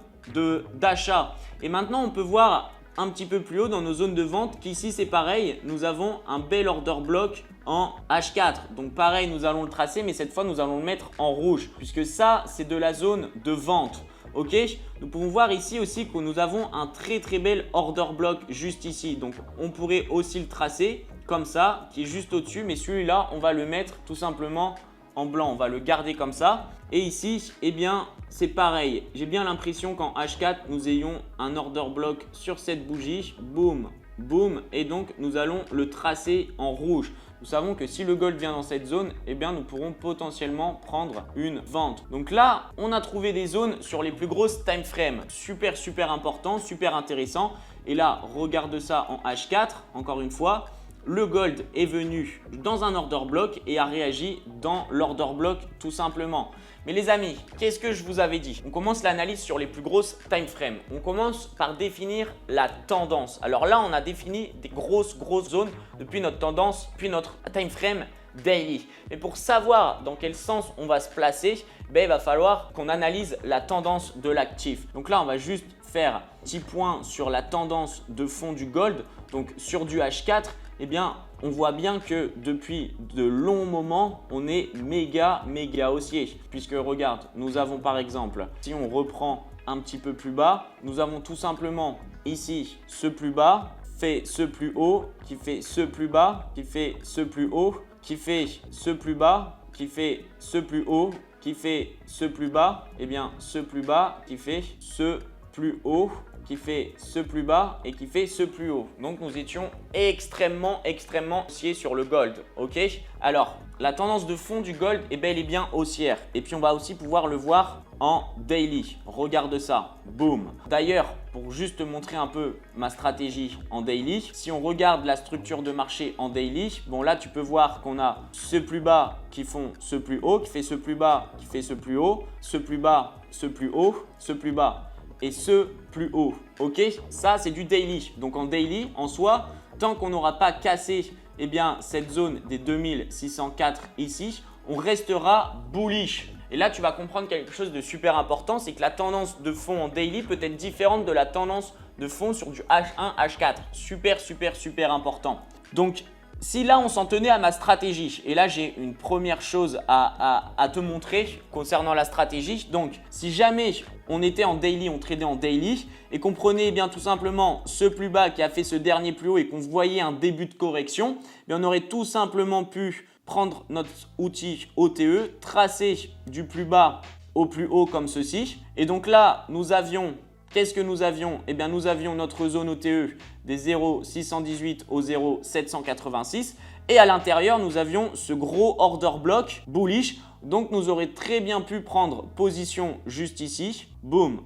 d'achat. Et maintenant, on peut voir un petit peu plus haut dans nos zones de vente qu'ici c'est pareil, nous avons un bel order block en H4. Donc pareil, nous allons le tracer, mais cette fois nous allons le mettre en rouge puisque ça c'est de la zone de vente. Ok, nous pouvons voir ici aussi que nous avons un très bel order block juste ici. Donc on pourrait aussi le tracer comme ça, qui est juste au-dessus, mais celui-là on va le mettre tout simplement en blanc, on va le garder comme ça. Et ici, eh bien, c'est pareil. J'ai bien l'impression qu'en H4, nous ayons un order block sur cette bougie. Boum, boum. Et donc, nous allons le tracer en rouge. Nous savons que si le gold vient dans cette zone, eh bien, nous pourrons potentiellement prendre une vente. Donc là, on a trouvé des zones sur les plus grosses time frames. Super important, super intéressant. Et là, regarde ça en H4, encore une fois. Le gold est venu dans un order block et a réagi dans l'order block tout simplement. Mais les amis, qu'est-ce que je vous avais dit? On commence l'analyse sur les plus grosses time frames. On commence par définir la tendance. Alors là, on a défini des grosses zones depuis notre tendance, puis notre time frame daily. Mais pour savoir dans quel sens on va se placer, il va falloir qu'on analyse la tendance de l'actif. Donc là, on va juste faire un petit point sur la tendance de fond du gold. Donc sur du H4, eh bien, on voit bien que depuis de longs moments, on est méga haussier. Puisque regarde, nous avons par exemple, si on reprend un petit peu plus bas, nous avons tout simplement ici ce plus bas, fait ce plus haut, qui fait ce plus bas, qui fait ce plus haut, qui fait ce plus bas, qui fait ce plus haut, qui fait ce plus bas, et bien ce plus bas qui fait ce plus haut, qui fait ce plus bas et qui fait ce plus haut. Donc nous étions extrêmement haussiers sur le gold. Ok, alors la tendance de fond du gold est bel et bien haussière. Et puis on va aussi pouvoir le voir en daily. Regarde ça, boum. D'ailleurs, pour juste te montrer un peu ma stratégie en daily, si on regarde la structure de marché en daily, bon là tu peux voir qu'on a ce plus bas qui font ce plus haut, qui fait ce plus bas, qui fait ce plus haut, ce plus bas, ce plus haut, ce plus bas et ce plus haut. Ok, ça c'est du daily. Donc en daily, en soi, tant qu'on n'aura pas cassé eh bien, cette zone des 2604 ici, on restera bullish. Et là, tu vas comprendre quelque chose de super important, c'est que la tendance de fond en daily peut être différente de la tendance de fond sur du H1, H4. Super important. Donc, si là, on s'en tenait à ma stratégie, et là, j'ai une première chose à te montrer concernant la stratégie. Donc, si jamais on était en daily, on tradait en daily et qu'on prenait eh bien, tout simplement ce plus bas qui a fait ce dernier plus haut et qu'on voyait un début de correction, eh bien, on aurait tout simplement pu prendre notre outil OTE, tracer du plus bas au plus haut comme ceci. Et donc là, nous avions… Qu'est-ce que nous avions? Eh bien, nous avions notre zone OTE des 0,618 au 0,786 et à l'intérieur, nous avions ce gros order block bullish. Donc, nous aurions très bien pu prendre position juste ici, boum,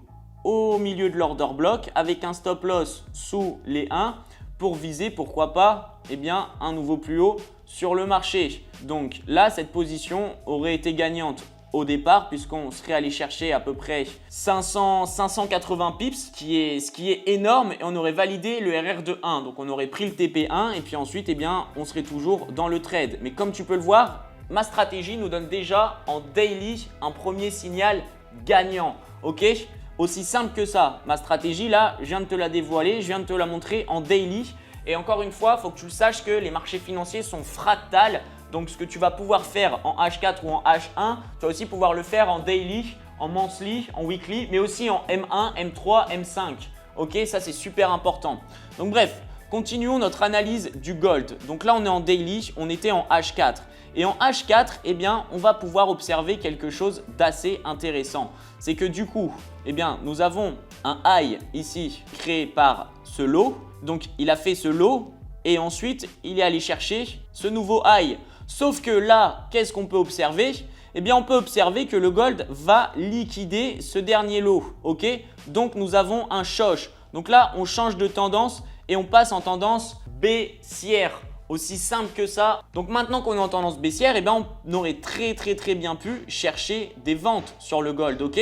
au milieu de l'order block avec un stop loss sous les 1 pour viser, pourquoi pas, eh bien, un nouveau plus haut sur le marché. Donc là, cette position aurait été gagnante au départ puisqu'on serait allé chercher à peu près 580 pips, ce qui est énorme et on aurait validé le RR de 1. Donc on aurait pris le TP1 et puis ensuite eh bien, on serait toujours dans le trade. Mais comme tu peux le voir, ma stratégie nous donne déjà en daily un premier signal gagnant. Ok, aussi simple que ça. Ma stratégie là, je viens de te la dévoiler, je viens de te la montrer en daily. Et encore une fois, il faut que tu le saches que les marchés financiers sont fractales. Donc ce que tu vas pouvoir faire en H4 ou en H1, tu vas aussi pouvoir le faire en daily, en monthly, en weekly, mais aussi en M1, M3, M5. Ok, ça c'est super important. Donc bref, continuons notre analyse du gold. Donc là on est en daily, on était en H4. Et en H4, eh bien, on va pouvoir observer quelque chose d'assez intéressant. C'est que du coup, eh bien, nous avons un high ici créé par ce low. Donc il a fait ce low et ensuite il est allé chercher ce nouveau high. Sauf que là, qu'est-ce qu'on peut observer? Eh bien, on peut observer que le gold va liquider ce dernier low. Ok? Donc nous avons un choche. Donc là, on change de tendance et on passe en tendance baissière. Aussi simple que ça. Donc maintenant qu'on est en tendance baissière, eh bien, on aurait très bien pu chercher des ventes sur le gold. Ok?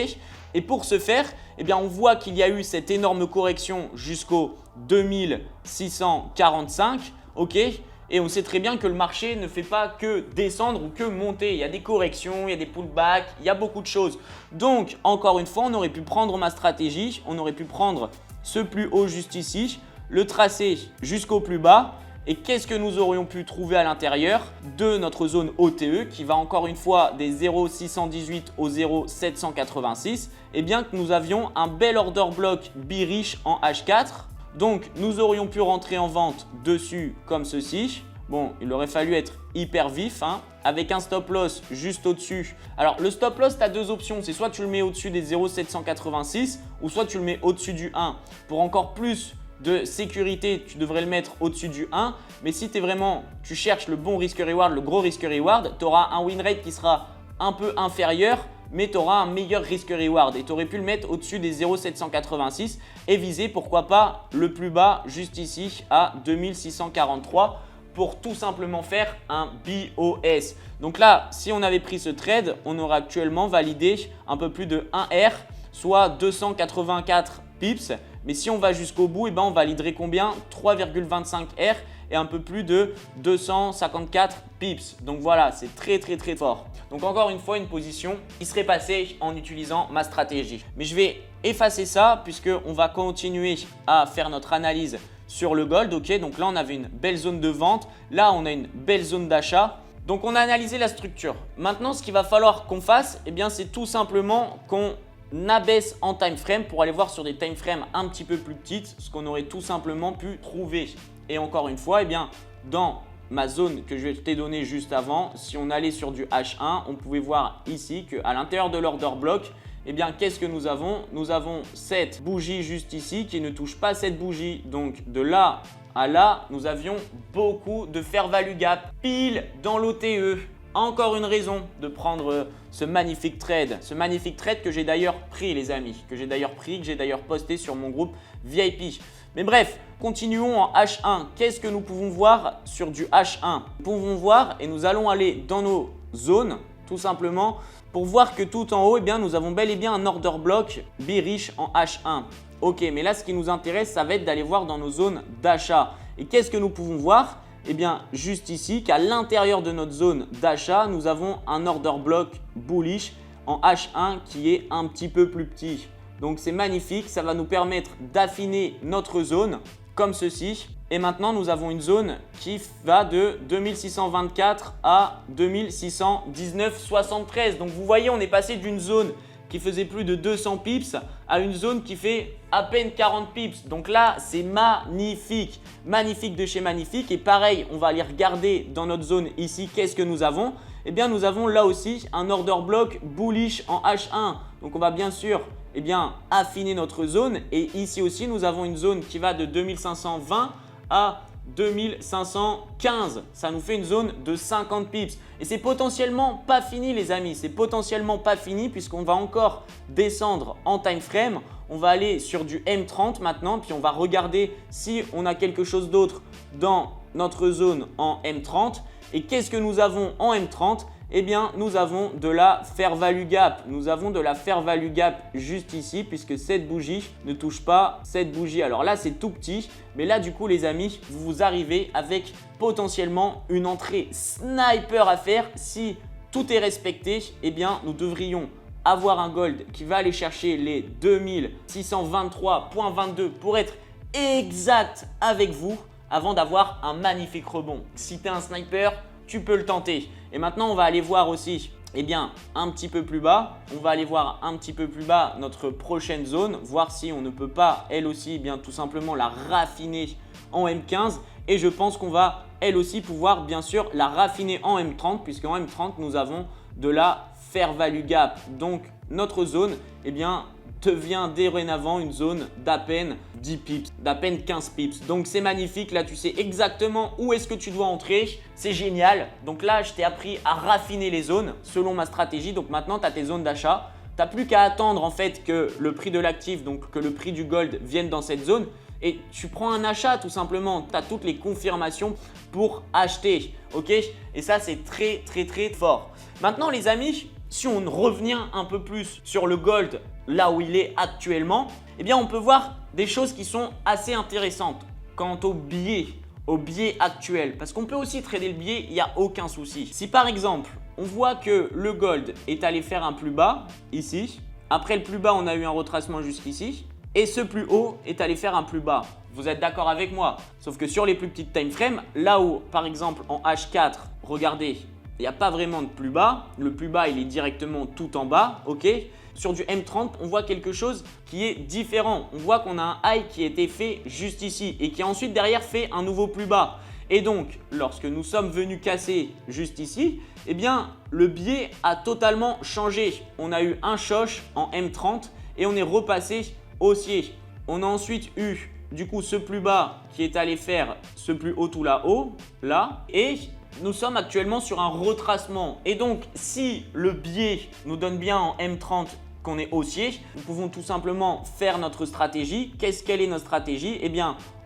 Et pour ce faire, eh bien, on voit qu'il y a eu cette énorme correction jusqu'au 2645. Ok? Et on sait très bien que le marché ne fait pas que descendre ou que monter. Il y a des corrections, il y a des pullbacks, il y a beaucoup de choses. Donc, encore une fois, on aurait pu prendre ma stratégie. On aurait pu prendre ce plus haut juste ici, le tracer jusqu'au plus bas. Et qu'est-ce que nous aurions pu trouver à l'intérieur de notre zone OTE qui va encore une fois des 0,618 au 0,786? Eh bien que nous avions un bel order block bearish en H4. Donc nous aurions pu rentrer en vente dessus comme ceci. Bon, il aurait fallu être hyper vif avec un stop loss juste au-dessus. Alors le stop loss, tu as deux options. C'est soit tu le mets au-dessus des 0,786 ou soit tu le mets au-dessus du 1. Pour encore plus de sécurité, tu devrais le mettre au-dessus du 1. Mais si tu cherches le bon risque-reward, le gros risque-reward, tu auras un win rate qui sera un peu inférieur, mais tu auras un meilleur risque-reward. Et tu aurais pu le mettre au-dessus des 0,786 et viser, pourquoi pas, le plus bas juste ici à 2643 pour tout simplement faire un BOS. Donc là, si on avait pris ce trade, on aurait actuellement validé un peu plus de 1R, soit 284 pips. Mais si on va jusqu'au bout, eh ben on validerait combien? 3,25 R et un peu plus de 254 pips. Donc voilà, c'est très fort. Donc encore une fois, une position qui serait passée en utilisant ma stratégie. Mais je vais effacer ça puisqu'on va continuer à faire notre analyse sur le gold. Ok, donc là, on avait une belle zone de vente. Là, on a une belle zone d'achat. Donc on a analysé la structure. Maintenant, ce qu'il va falloir qu'on fasse, eh bien, c'est tout simplement qu'on abaisse en time frame pour aller voir sur des time frames un petit peu plus petites ce qu'on aurait tout simplement pu trouver. Et encore une fois, eh bien, dans ma zone que je t'ai donnée juste avant, si on allait sur du H1, on pouvait voir ici qu'à l'intérieur de l'order block, eh bien, qu'est-ce que nous avons? Nous avons cette bougie juste ici qui ne touche pas cette bougie. Donc de là à là, nous avions beaucoup de fair value gap pile dans l'OTE. Encore une raison de prendre ce magnifique trade. Ce magnifique trade que j'ai d'ailleurs pris, les amis. Que j'ai d'ailleurs posté sur mon groupe VIP. Mais bref, continuons en H1. Qu'est-ce que nous pouvons voir sur du H1? Nous pouvons voir et nous allons aller dans nos zones, tout simplement, pour voir que tout en haut, eh bien, nous avons bel et bien un order block bearish en H1. Ok, mais là, ce qui nous intéresse, ça va être d'aller voir dans nos zones d'achat. Et qu'est-ce que nous pouvons voir? Eh bien, juste ici, qu'à l'intérieur de notre zone d'achat, nous avons un order block bullish en H1 qui est un petit peu plus petit. Donc, c'est magnifique. Ça va nous permettre d'affiner notre zone comme ceci. Et maintenant, nous avons une zone qui va de 2624 à 2619,73. Donc, vous voyez, on est passé d'une zone qui faisait plus de 200 pips à une zone qui fait à peine 40 pips. Donc là, c'est magnifique. Magnifique de chez magnifique. Et pareil, on va aller regarder dans notre zone ici, qu'est-ce que nous avons? Eh bien, nous avons là aussi un order block bullish en H1. Donc, on va bien sûr affiner notre zone. Et ici aussi, nous avons une zone qui va de 2520 à 2515. Ça nous fait une zone de 50 pips. Et c'est potentiellement pas fini, les amis. C'est potentiellement pas fini puisqu'on va encore descendre en time frame. On va aller sur du M30 maintenant. Puis on va regarder si on a quelque chose d'autre dans notre zone en M30. Et qu'est-ce que nous avons en M30? Eh bien, nous avons de la fair value gap. Nous avons de la fair value gap juste ici puisque cette bougie ne touche pas cette bougie. Alors là, c'est tout petit. Mais là, du coup, les amis, vous arrivez avec potentiellement une entrée sniper à faire. Si tout est respecté, eh bien, nous devrions avoir un gold qui va aller chercher les 2623,22 pour être exact avec vous avant d'avoir un magnifique rebond. Si tu es un sniper, tu peux le tenter. Et maintenant, on va aller voir aussi un petit peu plus bas. On va aller voir un petit peu plus bas notre prochaine zone, voir si on ne peut pas elle aussi tout simplement la raffiner en M15. Et je pense qu'on va elle aussi pouvoir bien sûr la raffiner en M30 puisqu'en M30 nous avons de la fair value gap. Donc notre zone devient dorénavant une zone d'à peine 10 pips, d'à peine 15 pips. Donc c'est magnifique, là tu sais exactement où est-ce que tu dois entrer, c'est génial. Donc là je t'ai appris à raffiner les zones selon ma stratégie. Donc maintenant tu as tes zones d'achat, tu n'as plus qu'à attendre en fait que le prix de l'actif, donc que le prix du gold vienne dans cette zone et tu prends un achat tout simplement. Tu as toutes les confirmations pour acheter, ok? Et ça c'est très fort. Maintenant les amis, si on revient un peu plus sur le gold là où il est actuellement, on peut voir des choses qui sont assez intéressantes quant au biais actuel. Parce qu'on peut aussi trader le biais, il n'y a aucun souci. Si par exemple, on voit que le gold est allé faire un plus bas ici, après le plus bas, on a eu un retracement jusqu'ici et ce plus haut est allé faire un plus bas. Vous êtes d'accord avec moi? Sauf que sur les plus petites time frames, là où par exemple en H4, regardez, il n'y a pas vraiment de plus bas. Le plus bas, il est directement tout en bas, ok? Sur du M30, on voit quelque chose qui est différent. On voit qu'on a un high qui a été fait juste ici et qui a ensuite derrière fait un nouveau plus bas. Et donc, lorsque nous sommes venus casser juste ici, le biais a totalement changé. On a eu un choche en M30 et on est repassé haussier. On a ensuite eu du coup ce plus bas qui est allé faire ce plus haut tout là-haut, là. Et nous sommes actuellement sur un retracement. Et donc, si le biais nous donne bien en M30 qu'on est haussier, nous pouvons tout simplement faire notre stratégie. Quelle est notre stratégie?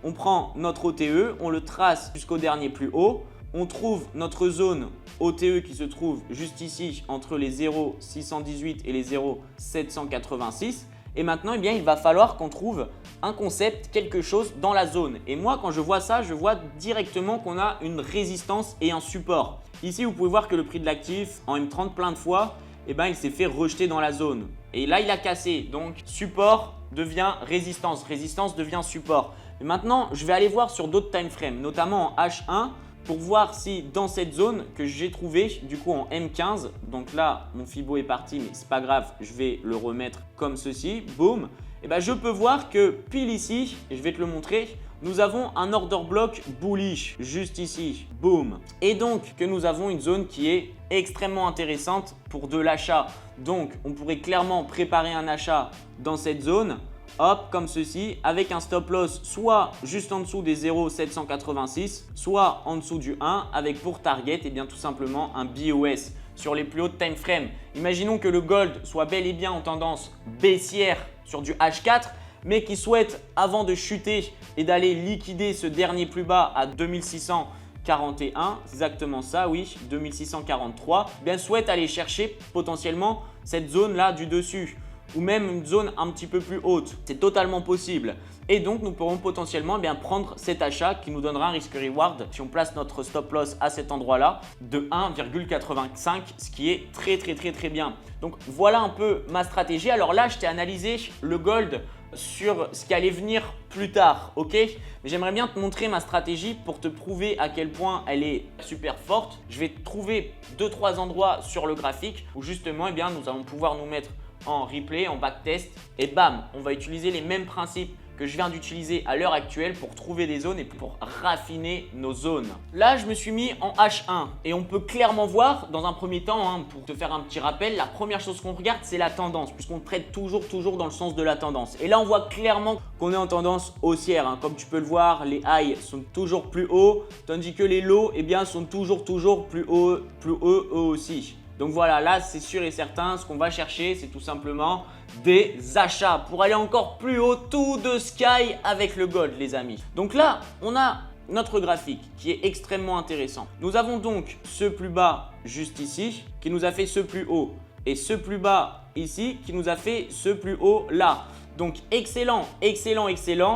On prend notre OTE, on le trace jusqu'au dernier plus haut. On trouve notre zone OTE qui se trouve juste ici entre les 0,618 et les 0,786. Et maintenant, il va falloir qu'on trouve un concept, quelque chose dans la zone. Et moi, quand je vois ça, je vois directement qu'on a une résistance et un support. Ici, vous pouvez voir que le prix de l'actif en M30 plein de fois, il s'est fait rejeter dans la zone. Et là, il a cassé. Donc, support devient résistance, résistance devient support. Et maintenant, je vais aller voir sur d'autres time frames, notamment en H1, pour voir si dans cette zone que j'ai trouvé du coup en M15, donc là mon Fibo est parti mais c'est pas grave, je vais le remettre comme ceci, boum, je peux voir que pile ici, et je vais te le montrer, nous avons un order block bullish juste ici, boum. Et donc que nous avons une zone qui est extrêmement intéressante pour de l'achat. Donc on pourrait clairement préparer un achat dans cette zone. Hop, comme ceci, avec un stop loss soit juste en dessous des 0,786, soit en dessous du 1, avec pour target tout simplement un BOS sur les plus hautes time frames. Imaginons que le gold soit bel et bien en tendance baissière sur du H4, mais qui souhaite avant de chuter et d'aller liquider ce dernier plus bas à 2641, exactement ça, oui, 2643, souhaite aller chercher potentiellement cette zone là du dessus, ou même une zone un petit peu plus haute. C'est totalement possible. Et donc, nous pourrons potentiellement prendre cet achat qui nous donnera un risk-reward si on place notre stop loss à cet endroit-là de 1,85, ce qui est très bien. Donc, voilà un peu ma stratégie. Alors là, je t'ai analysé le gold sur ce qui allait venir plus tard, ok? Mais j'aimerais bien te montrer ma stratégie pour te prouver à quel point elle est super forte. Je vais trouver 2-3 endroits sur le graphique où justement, nous allons pouvoir nous mettre en replay, en backtest et bam, on va utiliser les mêmes principes que je viens d'utiliser à l'heure actuelle pour trouver des zones et pour raffiner nos zones. Là, je me suis mis en H1 et on peut clairement voir dans un premier temps, pour te faire un petit rappel, la première chose qu'on regarde, c'est la tendance puisqu'on traite toujours dans le sens de la tendance. Et là, on voit clairement qu'on est en tendance haussière. Comme tu peux le voir, les highs sont toujours plus hauts tandis que les lows sont toujours plus hauts eux aussi. Donc voilà, là c'est sûr et certain, ce qu'on va chercher c'est tout simplement des achats pour aller encore plus haut, tout de sky avec le gold les amis. Donc là, on a notre graphique qui est extrêmement intéressant. Nous avons donc ce plus bas juste ici qui nous a fait ce plus haut et ce plus bas ici qui nous a fait ce plus haut là. Donc excellent.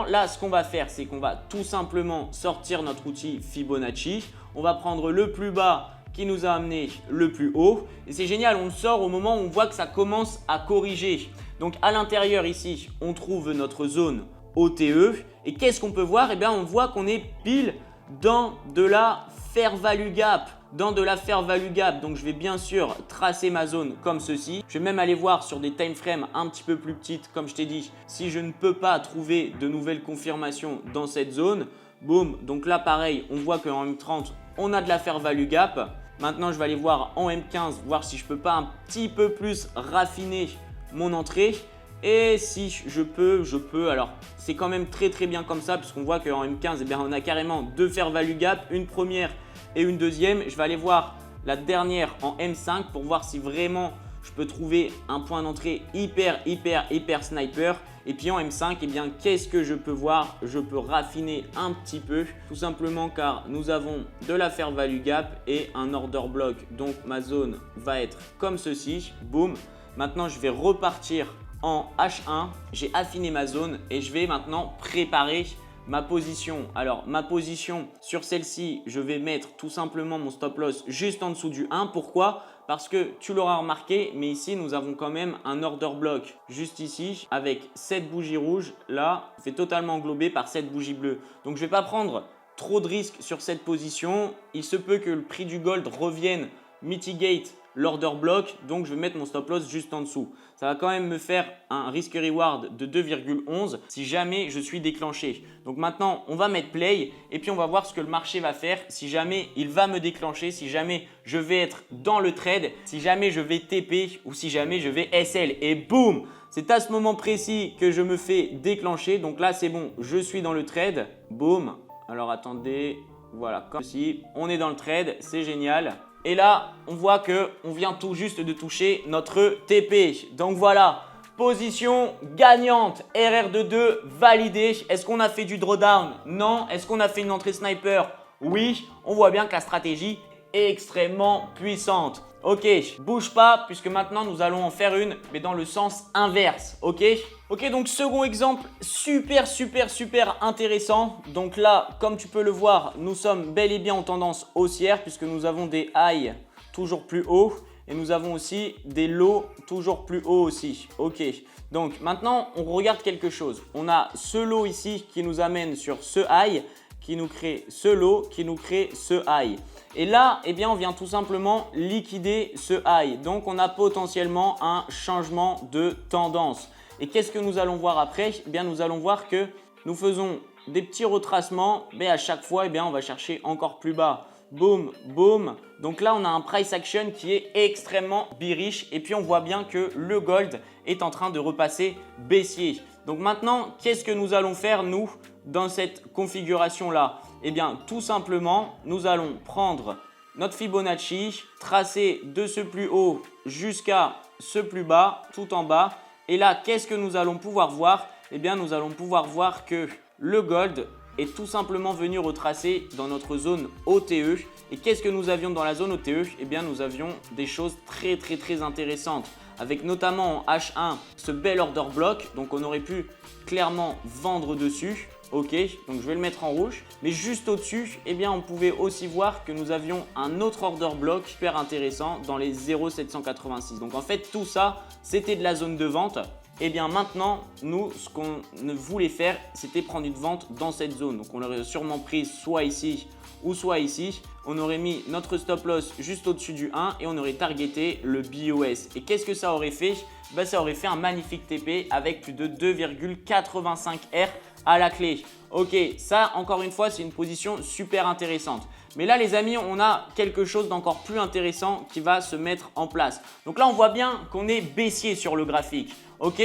Là, ce qu'on va faire, c'est qu'on va tout simplement sortir notre outil Fibonacci. On va prendre le plus bas qui nous a amené le plus haut. Et c'est génial, on le sort au moment où on voit que ça commence à corriger. Donc à l'intérieur ici, on trouve notre zone OTE. Et qu'est-ce qu'on peut voir? On voit qu'on est pile dans de la fair value gap. Dans de la fair value gap, donc je vais bien sûr tracer ma zone comme ceci. Je vais même aller voir sur des time frames un petit peu plus petites, comme je t'ai dit, si je ne peux pas trouver de nouvelles confirmations dans cette zone. Boum, donc là pareil, on voit qu'en M30, on a de la fair value gap. Maintenant, je vais aller voir en M15, voir si je peux pas un petit peu plus raffiner mon entrée. Et si je peux, je peux. Alors, c'est quand même très bien comme ça, puisqu'on voit qu'en M15, eh bien, on a carrément deux fair value gap, une première et une deuxième. Je vais aller voir la dernière en M5 pour voir si vraiment je peux trouver un point d'entrée hyper sniper. Et puis en M5, eh bien, qu'est-ce que je peux voir? Je peux raffiner un petit peu, tout simplement car nous avons de la fair value gap et un order block. Donc ma zone va être comme ceci. Boum. Maintenant, je vais repartir en H1. J'ai affiné ma zone et je vais maintenant préparer ma position. Alors, ma position sur celle-ci, je vais mettre tout simplement mon stop loss juste en dessous du 1. Pourquoi? Parce que tu l'auras remarqué, mais ici, nous avons quand même un order block juste ici avec cette bougie rouge. Là, fait totalement englobé par cette bougie bleue. Donc, je ne vais pas prendre trop de risques sur cette position. Il se peut que le prix du gold revienne mitigate l'order block, donc je vais mettre mon stop loss juste en dessous. Ça va quand même me faire un risk reward de 2,11 si jamais je suis déclenché. Donc maintenant, on va mettre play et puis on va voir ce que le marché va faire si jamais il va me déclencher, si jamais je vais être dans le trade, si jamais je vais TP ou si jamais je vais SL. Et boum! C'est à ce moment précis que je me fais déclencher. Donc là, c'est bon, je suis dans le trade. Boum! Alors attendez, voilà, comme ceci, on est dans le trade, c'est génial. Et là, on voit qu'on vient tout juste de toucher notre TP. Donc voilà, position gagnante, RR de 2 validé. Est-ce qu'on a fait du drawdown? Non. Est-ce qu'on a fait une entrée sniper? Oui. On voit bien que la stratégie est extrêmement puissante. Ok, bouge pas puisque maintenant nous allons en faire une, mais dans le sens inverse. Ok, donc second exemple super intéressant. Donc là, comme tu peux le voir, nous sommes bel et bien en tendance haussière puisque nous avons des highs toujours plus hauts et nous avons aussi des lows toujours plus hauts aussi. Ok, donc maintenant on regarde quelque chose. On a ce low ici qui nous amène sur ce high, qui nous crée ce low, qui nous crée ce high. Et là, eh bien, on vient tout simplement liquider ce high. Donc, on a potentiellement un changement de tendance. Et qu'est-ce que nous allons voir après? Eh bien, nous allons voir que nous faisons des petits retracements, mais à chaque fois, eh bien, on va chercher encore plus bas. Boum, boum. Donc là, on a un price action qui est extrêmement bearish. Et puis, on voit bien que le gold est en train de repasser baissier. Donc maintenant, qu'est-ce que nous allons faire, nous, dans cette configuration-là? Eh bien, tout simplement, nous allons prendre notre Fibonacci, tracer de ce plus haut jusqu'à ce plus bas, tout en bas. Et là, qu'est-ce que nous allons pouvoir voir? Eh bien, nous allons pouvoir voir que le gold est tout simplement venu retracer dans notre zone OTE. Et qu'est-ce que nous avions dans la zone OTE? Eh bien, nous avions des choses très intéressantes. Avec notamment en H1 ce bel order block. Donc, on aurait pu clairement vendre dessus. Ok, donc je vais le mettre en rouge. Mais juste au-dessus, eh bien, on pouvait aussi voir que nous avions un autre order block super intéressant dans les 0,786. Donc en fait, tout ça, c'était de la zone de vente. Et bien maintenant, nous, ce qu'on voulait faire, c'était prendre une vente dans cette zone. Donc on l'aurait sûrement prise soit ici ou soit ici. On aurait mis notre stop loss juste au-dessus du 1 et on aurait targeté le BOS. Et qu'est-ce que ça aurait fait? Ben, ça aurait fait un magnifique TP avec plus de 2,85 R à la clé. Ok, ça encore une fois, c'est une position super intéressante. Mais là les amis, on a quelque chose d'encore plus intéressant qui va se mettre en place. Donc là, on voit bien qu'on est baissier sur le graphique. Ok,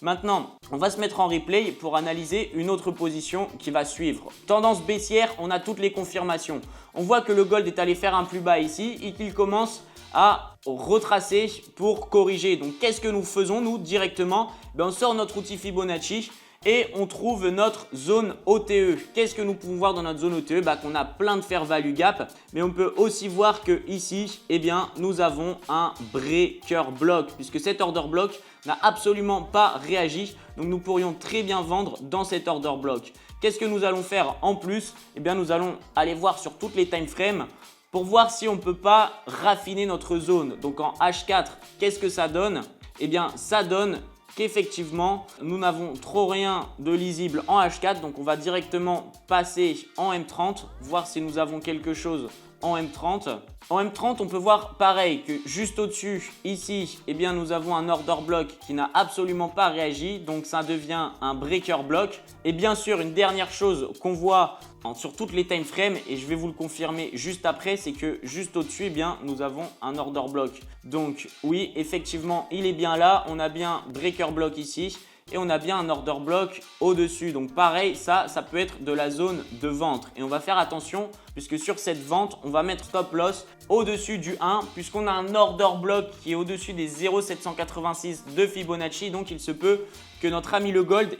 maintenant, on va se mettre en replay pour analyser une autre position qui va suivre. Tendance baissière, on a toutes les confirmations. On voit que le gold est allé faire un plus bas ici et qu'il commence à retracer pour corriger. Donc, qu'est-ce que nous faisons nous directement? On sort notre outil Fibonacci et on trouve notre zone OTE. Qu'est-ce que nous pouvons voir dans notre zone OTE? Qu'on a plein de fair value gap, mais on peut aussi voir que ici, eh bien, nous avons un breaker block puisque cet order block n'a absolument pas réagi. Donc, nous pourrions très bien vendre dans cet order block. Qu'est-ce que nous allons faire en plus? Eh bien, nous allons aller voir sur toutes les time frames pour voir si on ne peut pas raffiner notre zone. Donc, en H4, qu'est-ce que ça donne? Eh bien, ça donne qu'effectivement, nous n'avons trop rien de lisible en H4. Donc, on va directement passer en M30, voir si nous avons quelque chose en M30. En M30, on peut voir pareil que juste au-dessus, ici, eh bien, nous avons un order block qui n'a absolument pas réagi. Donc, ça devient un breaker block. Et bien sûr, une dernière chose qu'on voit sur toutes les time frames, et je vais vous le confirmer juste après, c'est que juste au-dessus, eh bien, nous avons un order block. Donc, oui, effectivement, il est bien là. On a bien breaker block ici. Et on a bien un order block au-dessus. Donc pareil, ça peut être de la zone de vente. Et on va faire attention puisque sur cette vente, on va mettre stop loss au-dessus du 1 puisqu'on a un order block qui est au-dessus des 0,786 de Fibonacci. Donc il se peut que notre ami le gold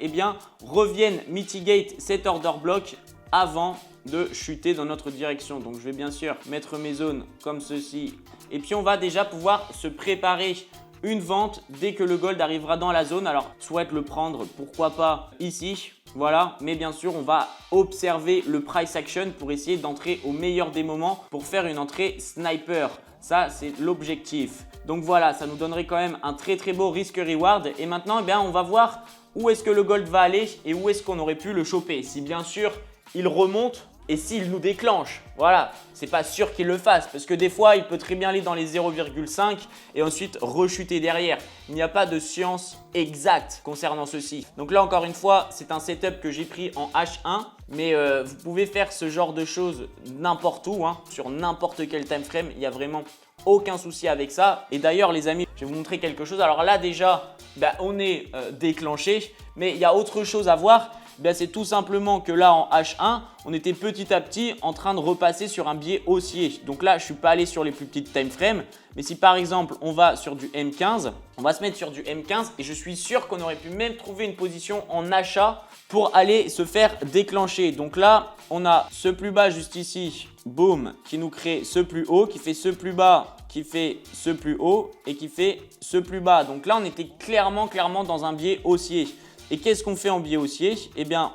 revienne mitigate cet order block avant de chuter dans notre direction. Donc je vais bien sûr mettre mes zones comme ceci. Et puis on va déjà pouvoir se préparer une vente dès que le gold arrivera dans la zone. Alors, souhaite le prendre, pourquoi pas ici, voilà. Mais bien sûr, on va observer le price action pour essayer d'entrer au meilleur des moments pour faire une entrée sniper. Ça, c'est l'objectif. Donc voilà, ça nous donnerait quand même un très très beau risque-reward. Et maintenant, on va voir où est-ce que le gold va aller et où est-ce qu'on aurait pu le choper. Si bien sûr, il remonte. Et s'il nous déclenche, voilà, c'est pas sûr qu'il le fasse parce que des fois, il peut très bien aller dans les 0,5 et ensuite rechuter derrière. Il n'y a pas de science exacte concernant ceci. Donc là, encore une fois, c'est un setup que j'ai pris en H1, mais vous pouvez faire ce genre de choses n'importe où, sur n'importe quel time frame. Il n'y a vraiment aucun souci avec ça. Et d'ailleurs, les amis, je vais vous montrer quelque chose. Alors là, déjà, on est déclenché, mais il y a autre chose à voir. C'est tout simplement que là en H1, on était petit à petit en train de repasser sur un biais haussier. Donc là, je ne suis pas allé sur les plus petites time frames. Mais si par exemple, on va sur du M15, on va se mettre sur du M15 et je suis sûr qu'on aurait pu même trouver une position en achat pour aller se faire déclencher. Donc là, on a ce plus bas juste ici, boum, qui nous crée ce plus haut, qui fait ce plus bas, qui fait ce plus haut et qui fait ce plus bas. Donc là, on était clairement dans un biais haussier. Et qu'est-ce qu'on fait en biais haussier?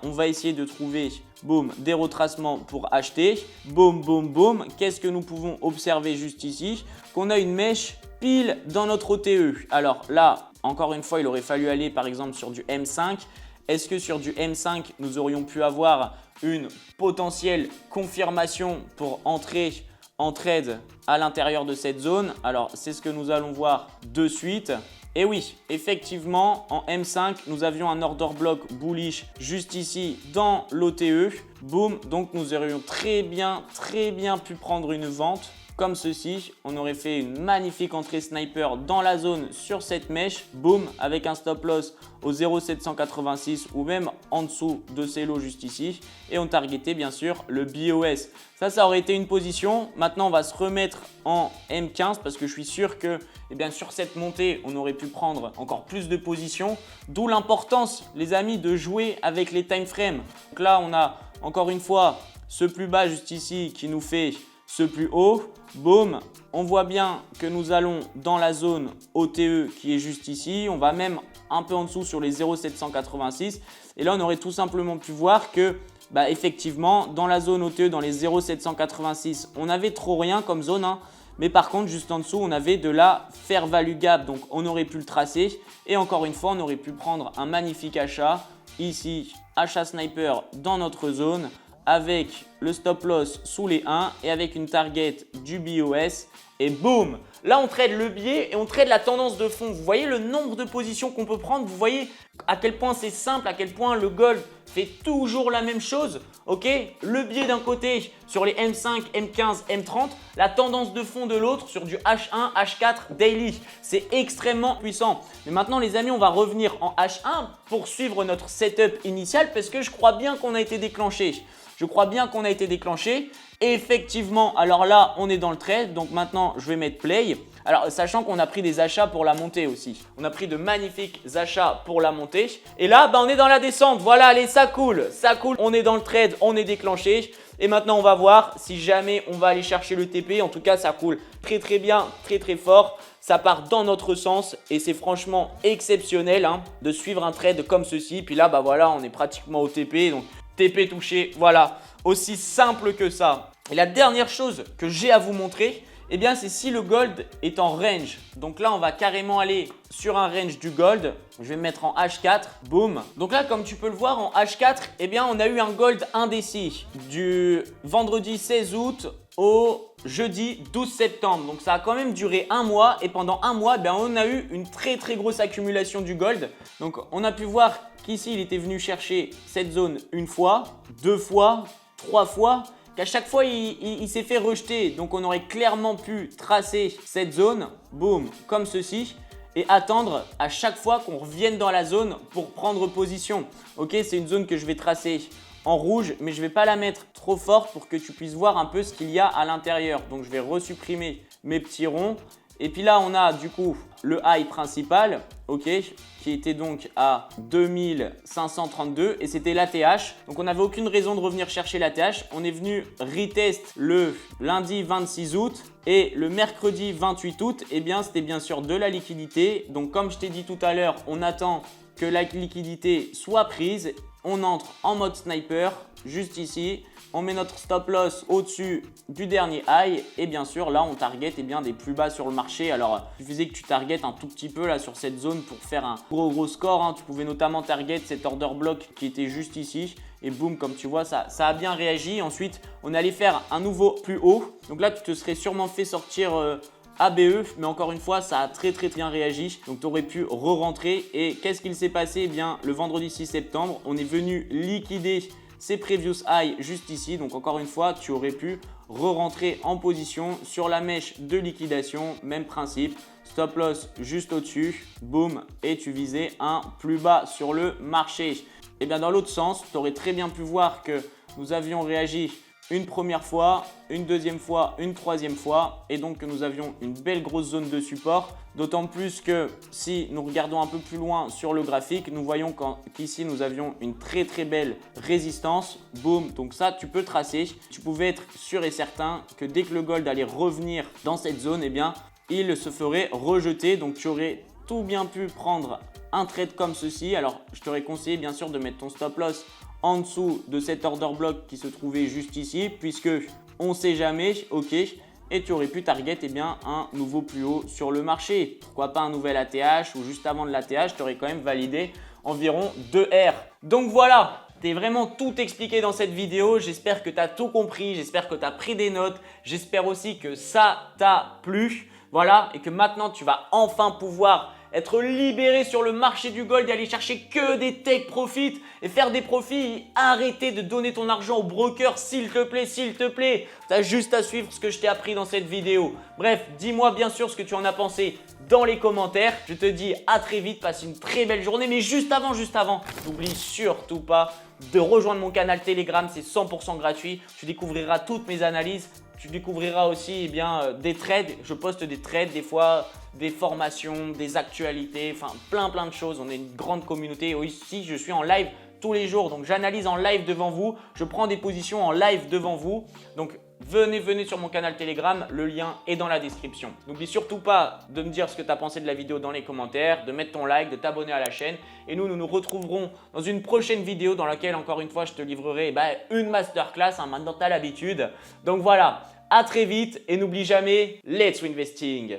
On va essayer de trouver, boum, des retracements pour acheter. Boum, boum, boum. Qu'est-ce que nous pouvons observer juste ici? Qu'on a une mèche pile dans notre OTE. Alors là, encore une fois, il aurait fallu aller par exemple sur du M5. Est-ce que sur du M5, nous aurions pu avoir une potentielle confirmation pour entrer en trade à l'intérieur de cette zone? Alors, c'est ce que nous allons voir de suite. Et oui, effectivement, en M5, nous avions un order block bullish juste ici dans l'OTE. Boum, donc nous aurions très bien pu prendre une vente comme ceci. On aurait fait une magnifique entrée sniper dans la zone sur cette mèche. Boum, avec un stop loss au 0,786 ou même en dessous de ces lots juste ici. Et on targetait bien sûr le BOS. Ça aurait été une position. Maintenant, on va se remettre en M15 parce que je suis sûr que sur cette montée, on aurait pu prendre encore plus de positions. D'où l'importance, les amis, de jouer avec les time frames. Donc là, on a encore une fois ce plus bas juste ici qui nous fait ce plus haut. Boum, on voit bien que nous allons dans la zone OTE qui est juste ici. On va même un peu en dessous sur les 0,786. Et là, on aurait tout simplement pu voir que effectivement, dans la zone OTE, dans les 0,786, on avait trop rien comme zone. Mais par contre, juste en dessous, on avait de la fair value gap. Donc, on aurait pu le tracer. Et encore une fois, on aurait pu prendre un magnifique achat. Ici, achat sniper dans notre zone avec le stop loss sous les 1 et avec une target du BOS. Et boum! Là, on trade le biais et on trade la tendance de fond. Vous voyez le nombre de positions qu'on peut prendre? Vous voyez à quel point c'est simple, à quel point le gold fait toujours la même chose. Ok, le biais d'un côté sur les M5, M15, M30, la tendance de fond de l'autre sur du H1, H4 daily. C'est extrêmement puissant. Mais maintenant, les amis, on va revenir en H1 pour suivre notre setup initial parce que je crois bien qu'on a été déclenché. Et effectivement, alors là, on est dans le trade. Donc maintenant, je vais mettre play. Alors, sachant qu'on a pris des achats pour la montée aussi. On a pris de magnifiques achats pour la montée. Et là, on est dans la descente. Voilà, allez, ça coule. On est dans le trade, on est déclenché. Et maintenant, on va voir si jamais on va aller chercher le TP. En tout cas, ça coule très bien, très fort. Ça part dans notre sens et c'est franchement exceptionnel de suivre un trade comme ceci. Puis là, voilà, on est pratiquement au TP. Donc, TP touché, voilà. Aussi simple que ça. Et la dernière chose que j'ai à vous montrer, Eh bien, c'est si le gold est en range. Donc là, on va carrément aller sur un range du gold. Je vais me mettre en H4. Boum. Donc là, comme tu peux le voir, en H4, eh bien, on a eu un gold indécis du vendredi 16 août au jeudi 12 septembre. Donc ça a quand même duré un mois. Et pendant un mois, eh bien, on a eu une très grosse accumulation du gold. Donc on a pu voir qu'ici, il était venu chercher cette zone une fois, deux fois, trois fois. Qu'à chaque fois, il s'est fait rejeter. Donc, on aurait clairement pu tracer cette zone, boum, comme ceci, et attendre à chaque fois qu'on revienne dans la zone pour prendre position. Ok, c'est une zone que je vais tracer en rouge, mais je ne vais pas la mettre trop forte pour que tu puisses voir un peu ce qu'il y a à l'intérieur. Donc, je vais resupprimer mes petits ronds. Et puis là, on a du coup le high principal, ok, qui était donc à 2532 et c'était l'ATH. Donc, on n'avait aucune raison de revenir chercher l'ATH. On est venu retest le lundi 26 août et le mercredi 28 août, eh bien, c'était bien sûr de la liquidité. Donc, comme je t'ai dit tout à l'heure, on attend que la liquidité soit prise. On entre en mode sniper, juste ici. On met notre stop loss au-dessus du dernier high et bien sûr là on target eh bien, des plus bas sur le marché. Alors il suffisait que tu target un tout petit peu là sur cette zone pour faire un gros score. Hein. Tu pouvais notamment target cet order block qui était juste ici et boum, comme tu vois ça a bien réagi. Ensuite on allait faire un nouveau plus haut. Donc là tu te serais sûrement fait sortir ABE, mais encore une fois ça a très bien réagi. Donc tu aurais pu re-rentrer et qu'est-ce qu'il s'est passé? Eh bien le vendredi 6 septembre on est venu liquider ces previous high juste ici. Donc encore une fois, tu aurais pu re-rentrer en position sur la mèche de liquidation. Même principe, stop loss juste au-dessus, boum, et tu visais un plus bas sur le marché. Et bien dans l'autre sens, tu aurais très bien pu voir que nous avions réagi une première fois, une deuxième fois, une troisième fois et donc que nous avions une belle grosse zone de support. D'autant plus que si nous regardons un peu plus loin sur le graphique, nous voyons qu'ici nous avions une très belle résistance. Boum, donc ça tu peux tracer. Tu pouvais être sûr et certain que dès que le gold allait revenir dans cette zone, eh bien il se ferait rejeter. Donc tu aurais tout bien pu prendre un trade comme ceci. Alors je t'aurais conseillé bien sûr de mettre ton stop loss en dessous de cet order block qui se trouvait juste ici puisque on ne sait jamais, ok, et tu aurais pu target eh bien, un nouveau plus haut sur le marché. Pourquoi pas un nouvel ATH ou juste avant de l'ATH, tu aurais quand même validé environ 2 R. Donc voilà, t'es vraiment tout expliqué dans cette vidéo. J'espère que tu as tout compris, j'espère que tu as pris des notes, j'espère aussi que ça t'a plu. Voilà, et que maintenant tu vas enfin pouvoir être libéré sur le marché du gold et aller chercher que des take profits et faire des profits. Arrêtez de donner ton argent au broker, s'il te plaît, s'il te plaît. Tu as juste à suivre ce que je t'ai appris dans cette vidéo. Bref, dis-moi bien sûr ce que tu en as pensé dans les commentaires. Je te dis à très vite, passe une très belle journée. Mais juste avant, n'oublie surtout pas de rejoindre mon canal Telegram, c'est 100% gratuit. Tu découvriras toutes mes analyses. Tu découvriras aussi eh bien, des trades. Je poste des trades, des fois des formations, des actualités, enfin plein de choses. On est une grande communauté. Aussi, je suis en live tous les jours. Donc, j'analyse en live devant vous. Je prends des positions en live devant vous. Donc, venez sur mon canal Telegram. Le lien est dans la description. N'oublie surtout pas de me dire ce que tu as pensé de la vidéo dans les commentaires, de mettre ton like, de t'abonner à la chaîne. Et nous nous retrouverons dans une prochaine vidéo dans laquelle, encore une fois, je te livrerai une masterclass. Hein, maintenant, tu as l'habitude. Donc, voilà. À très vite et n'oublie jamais, let's investing!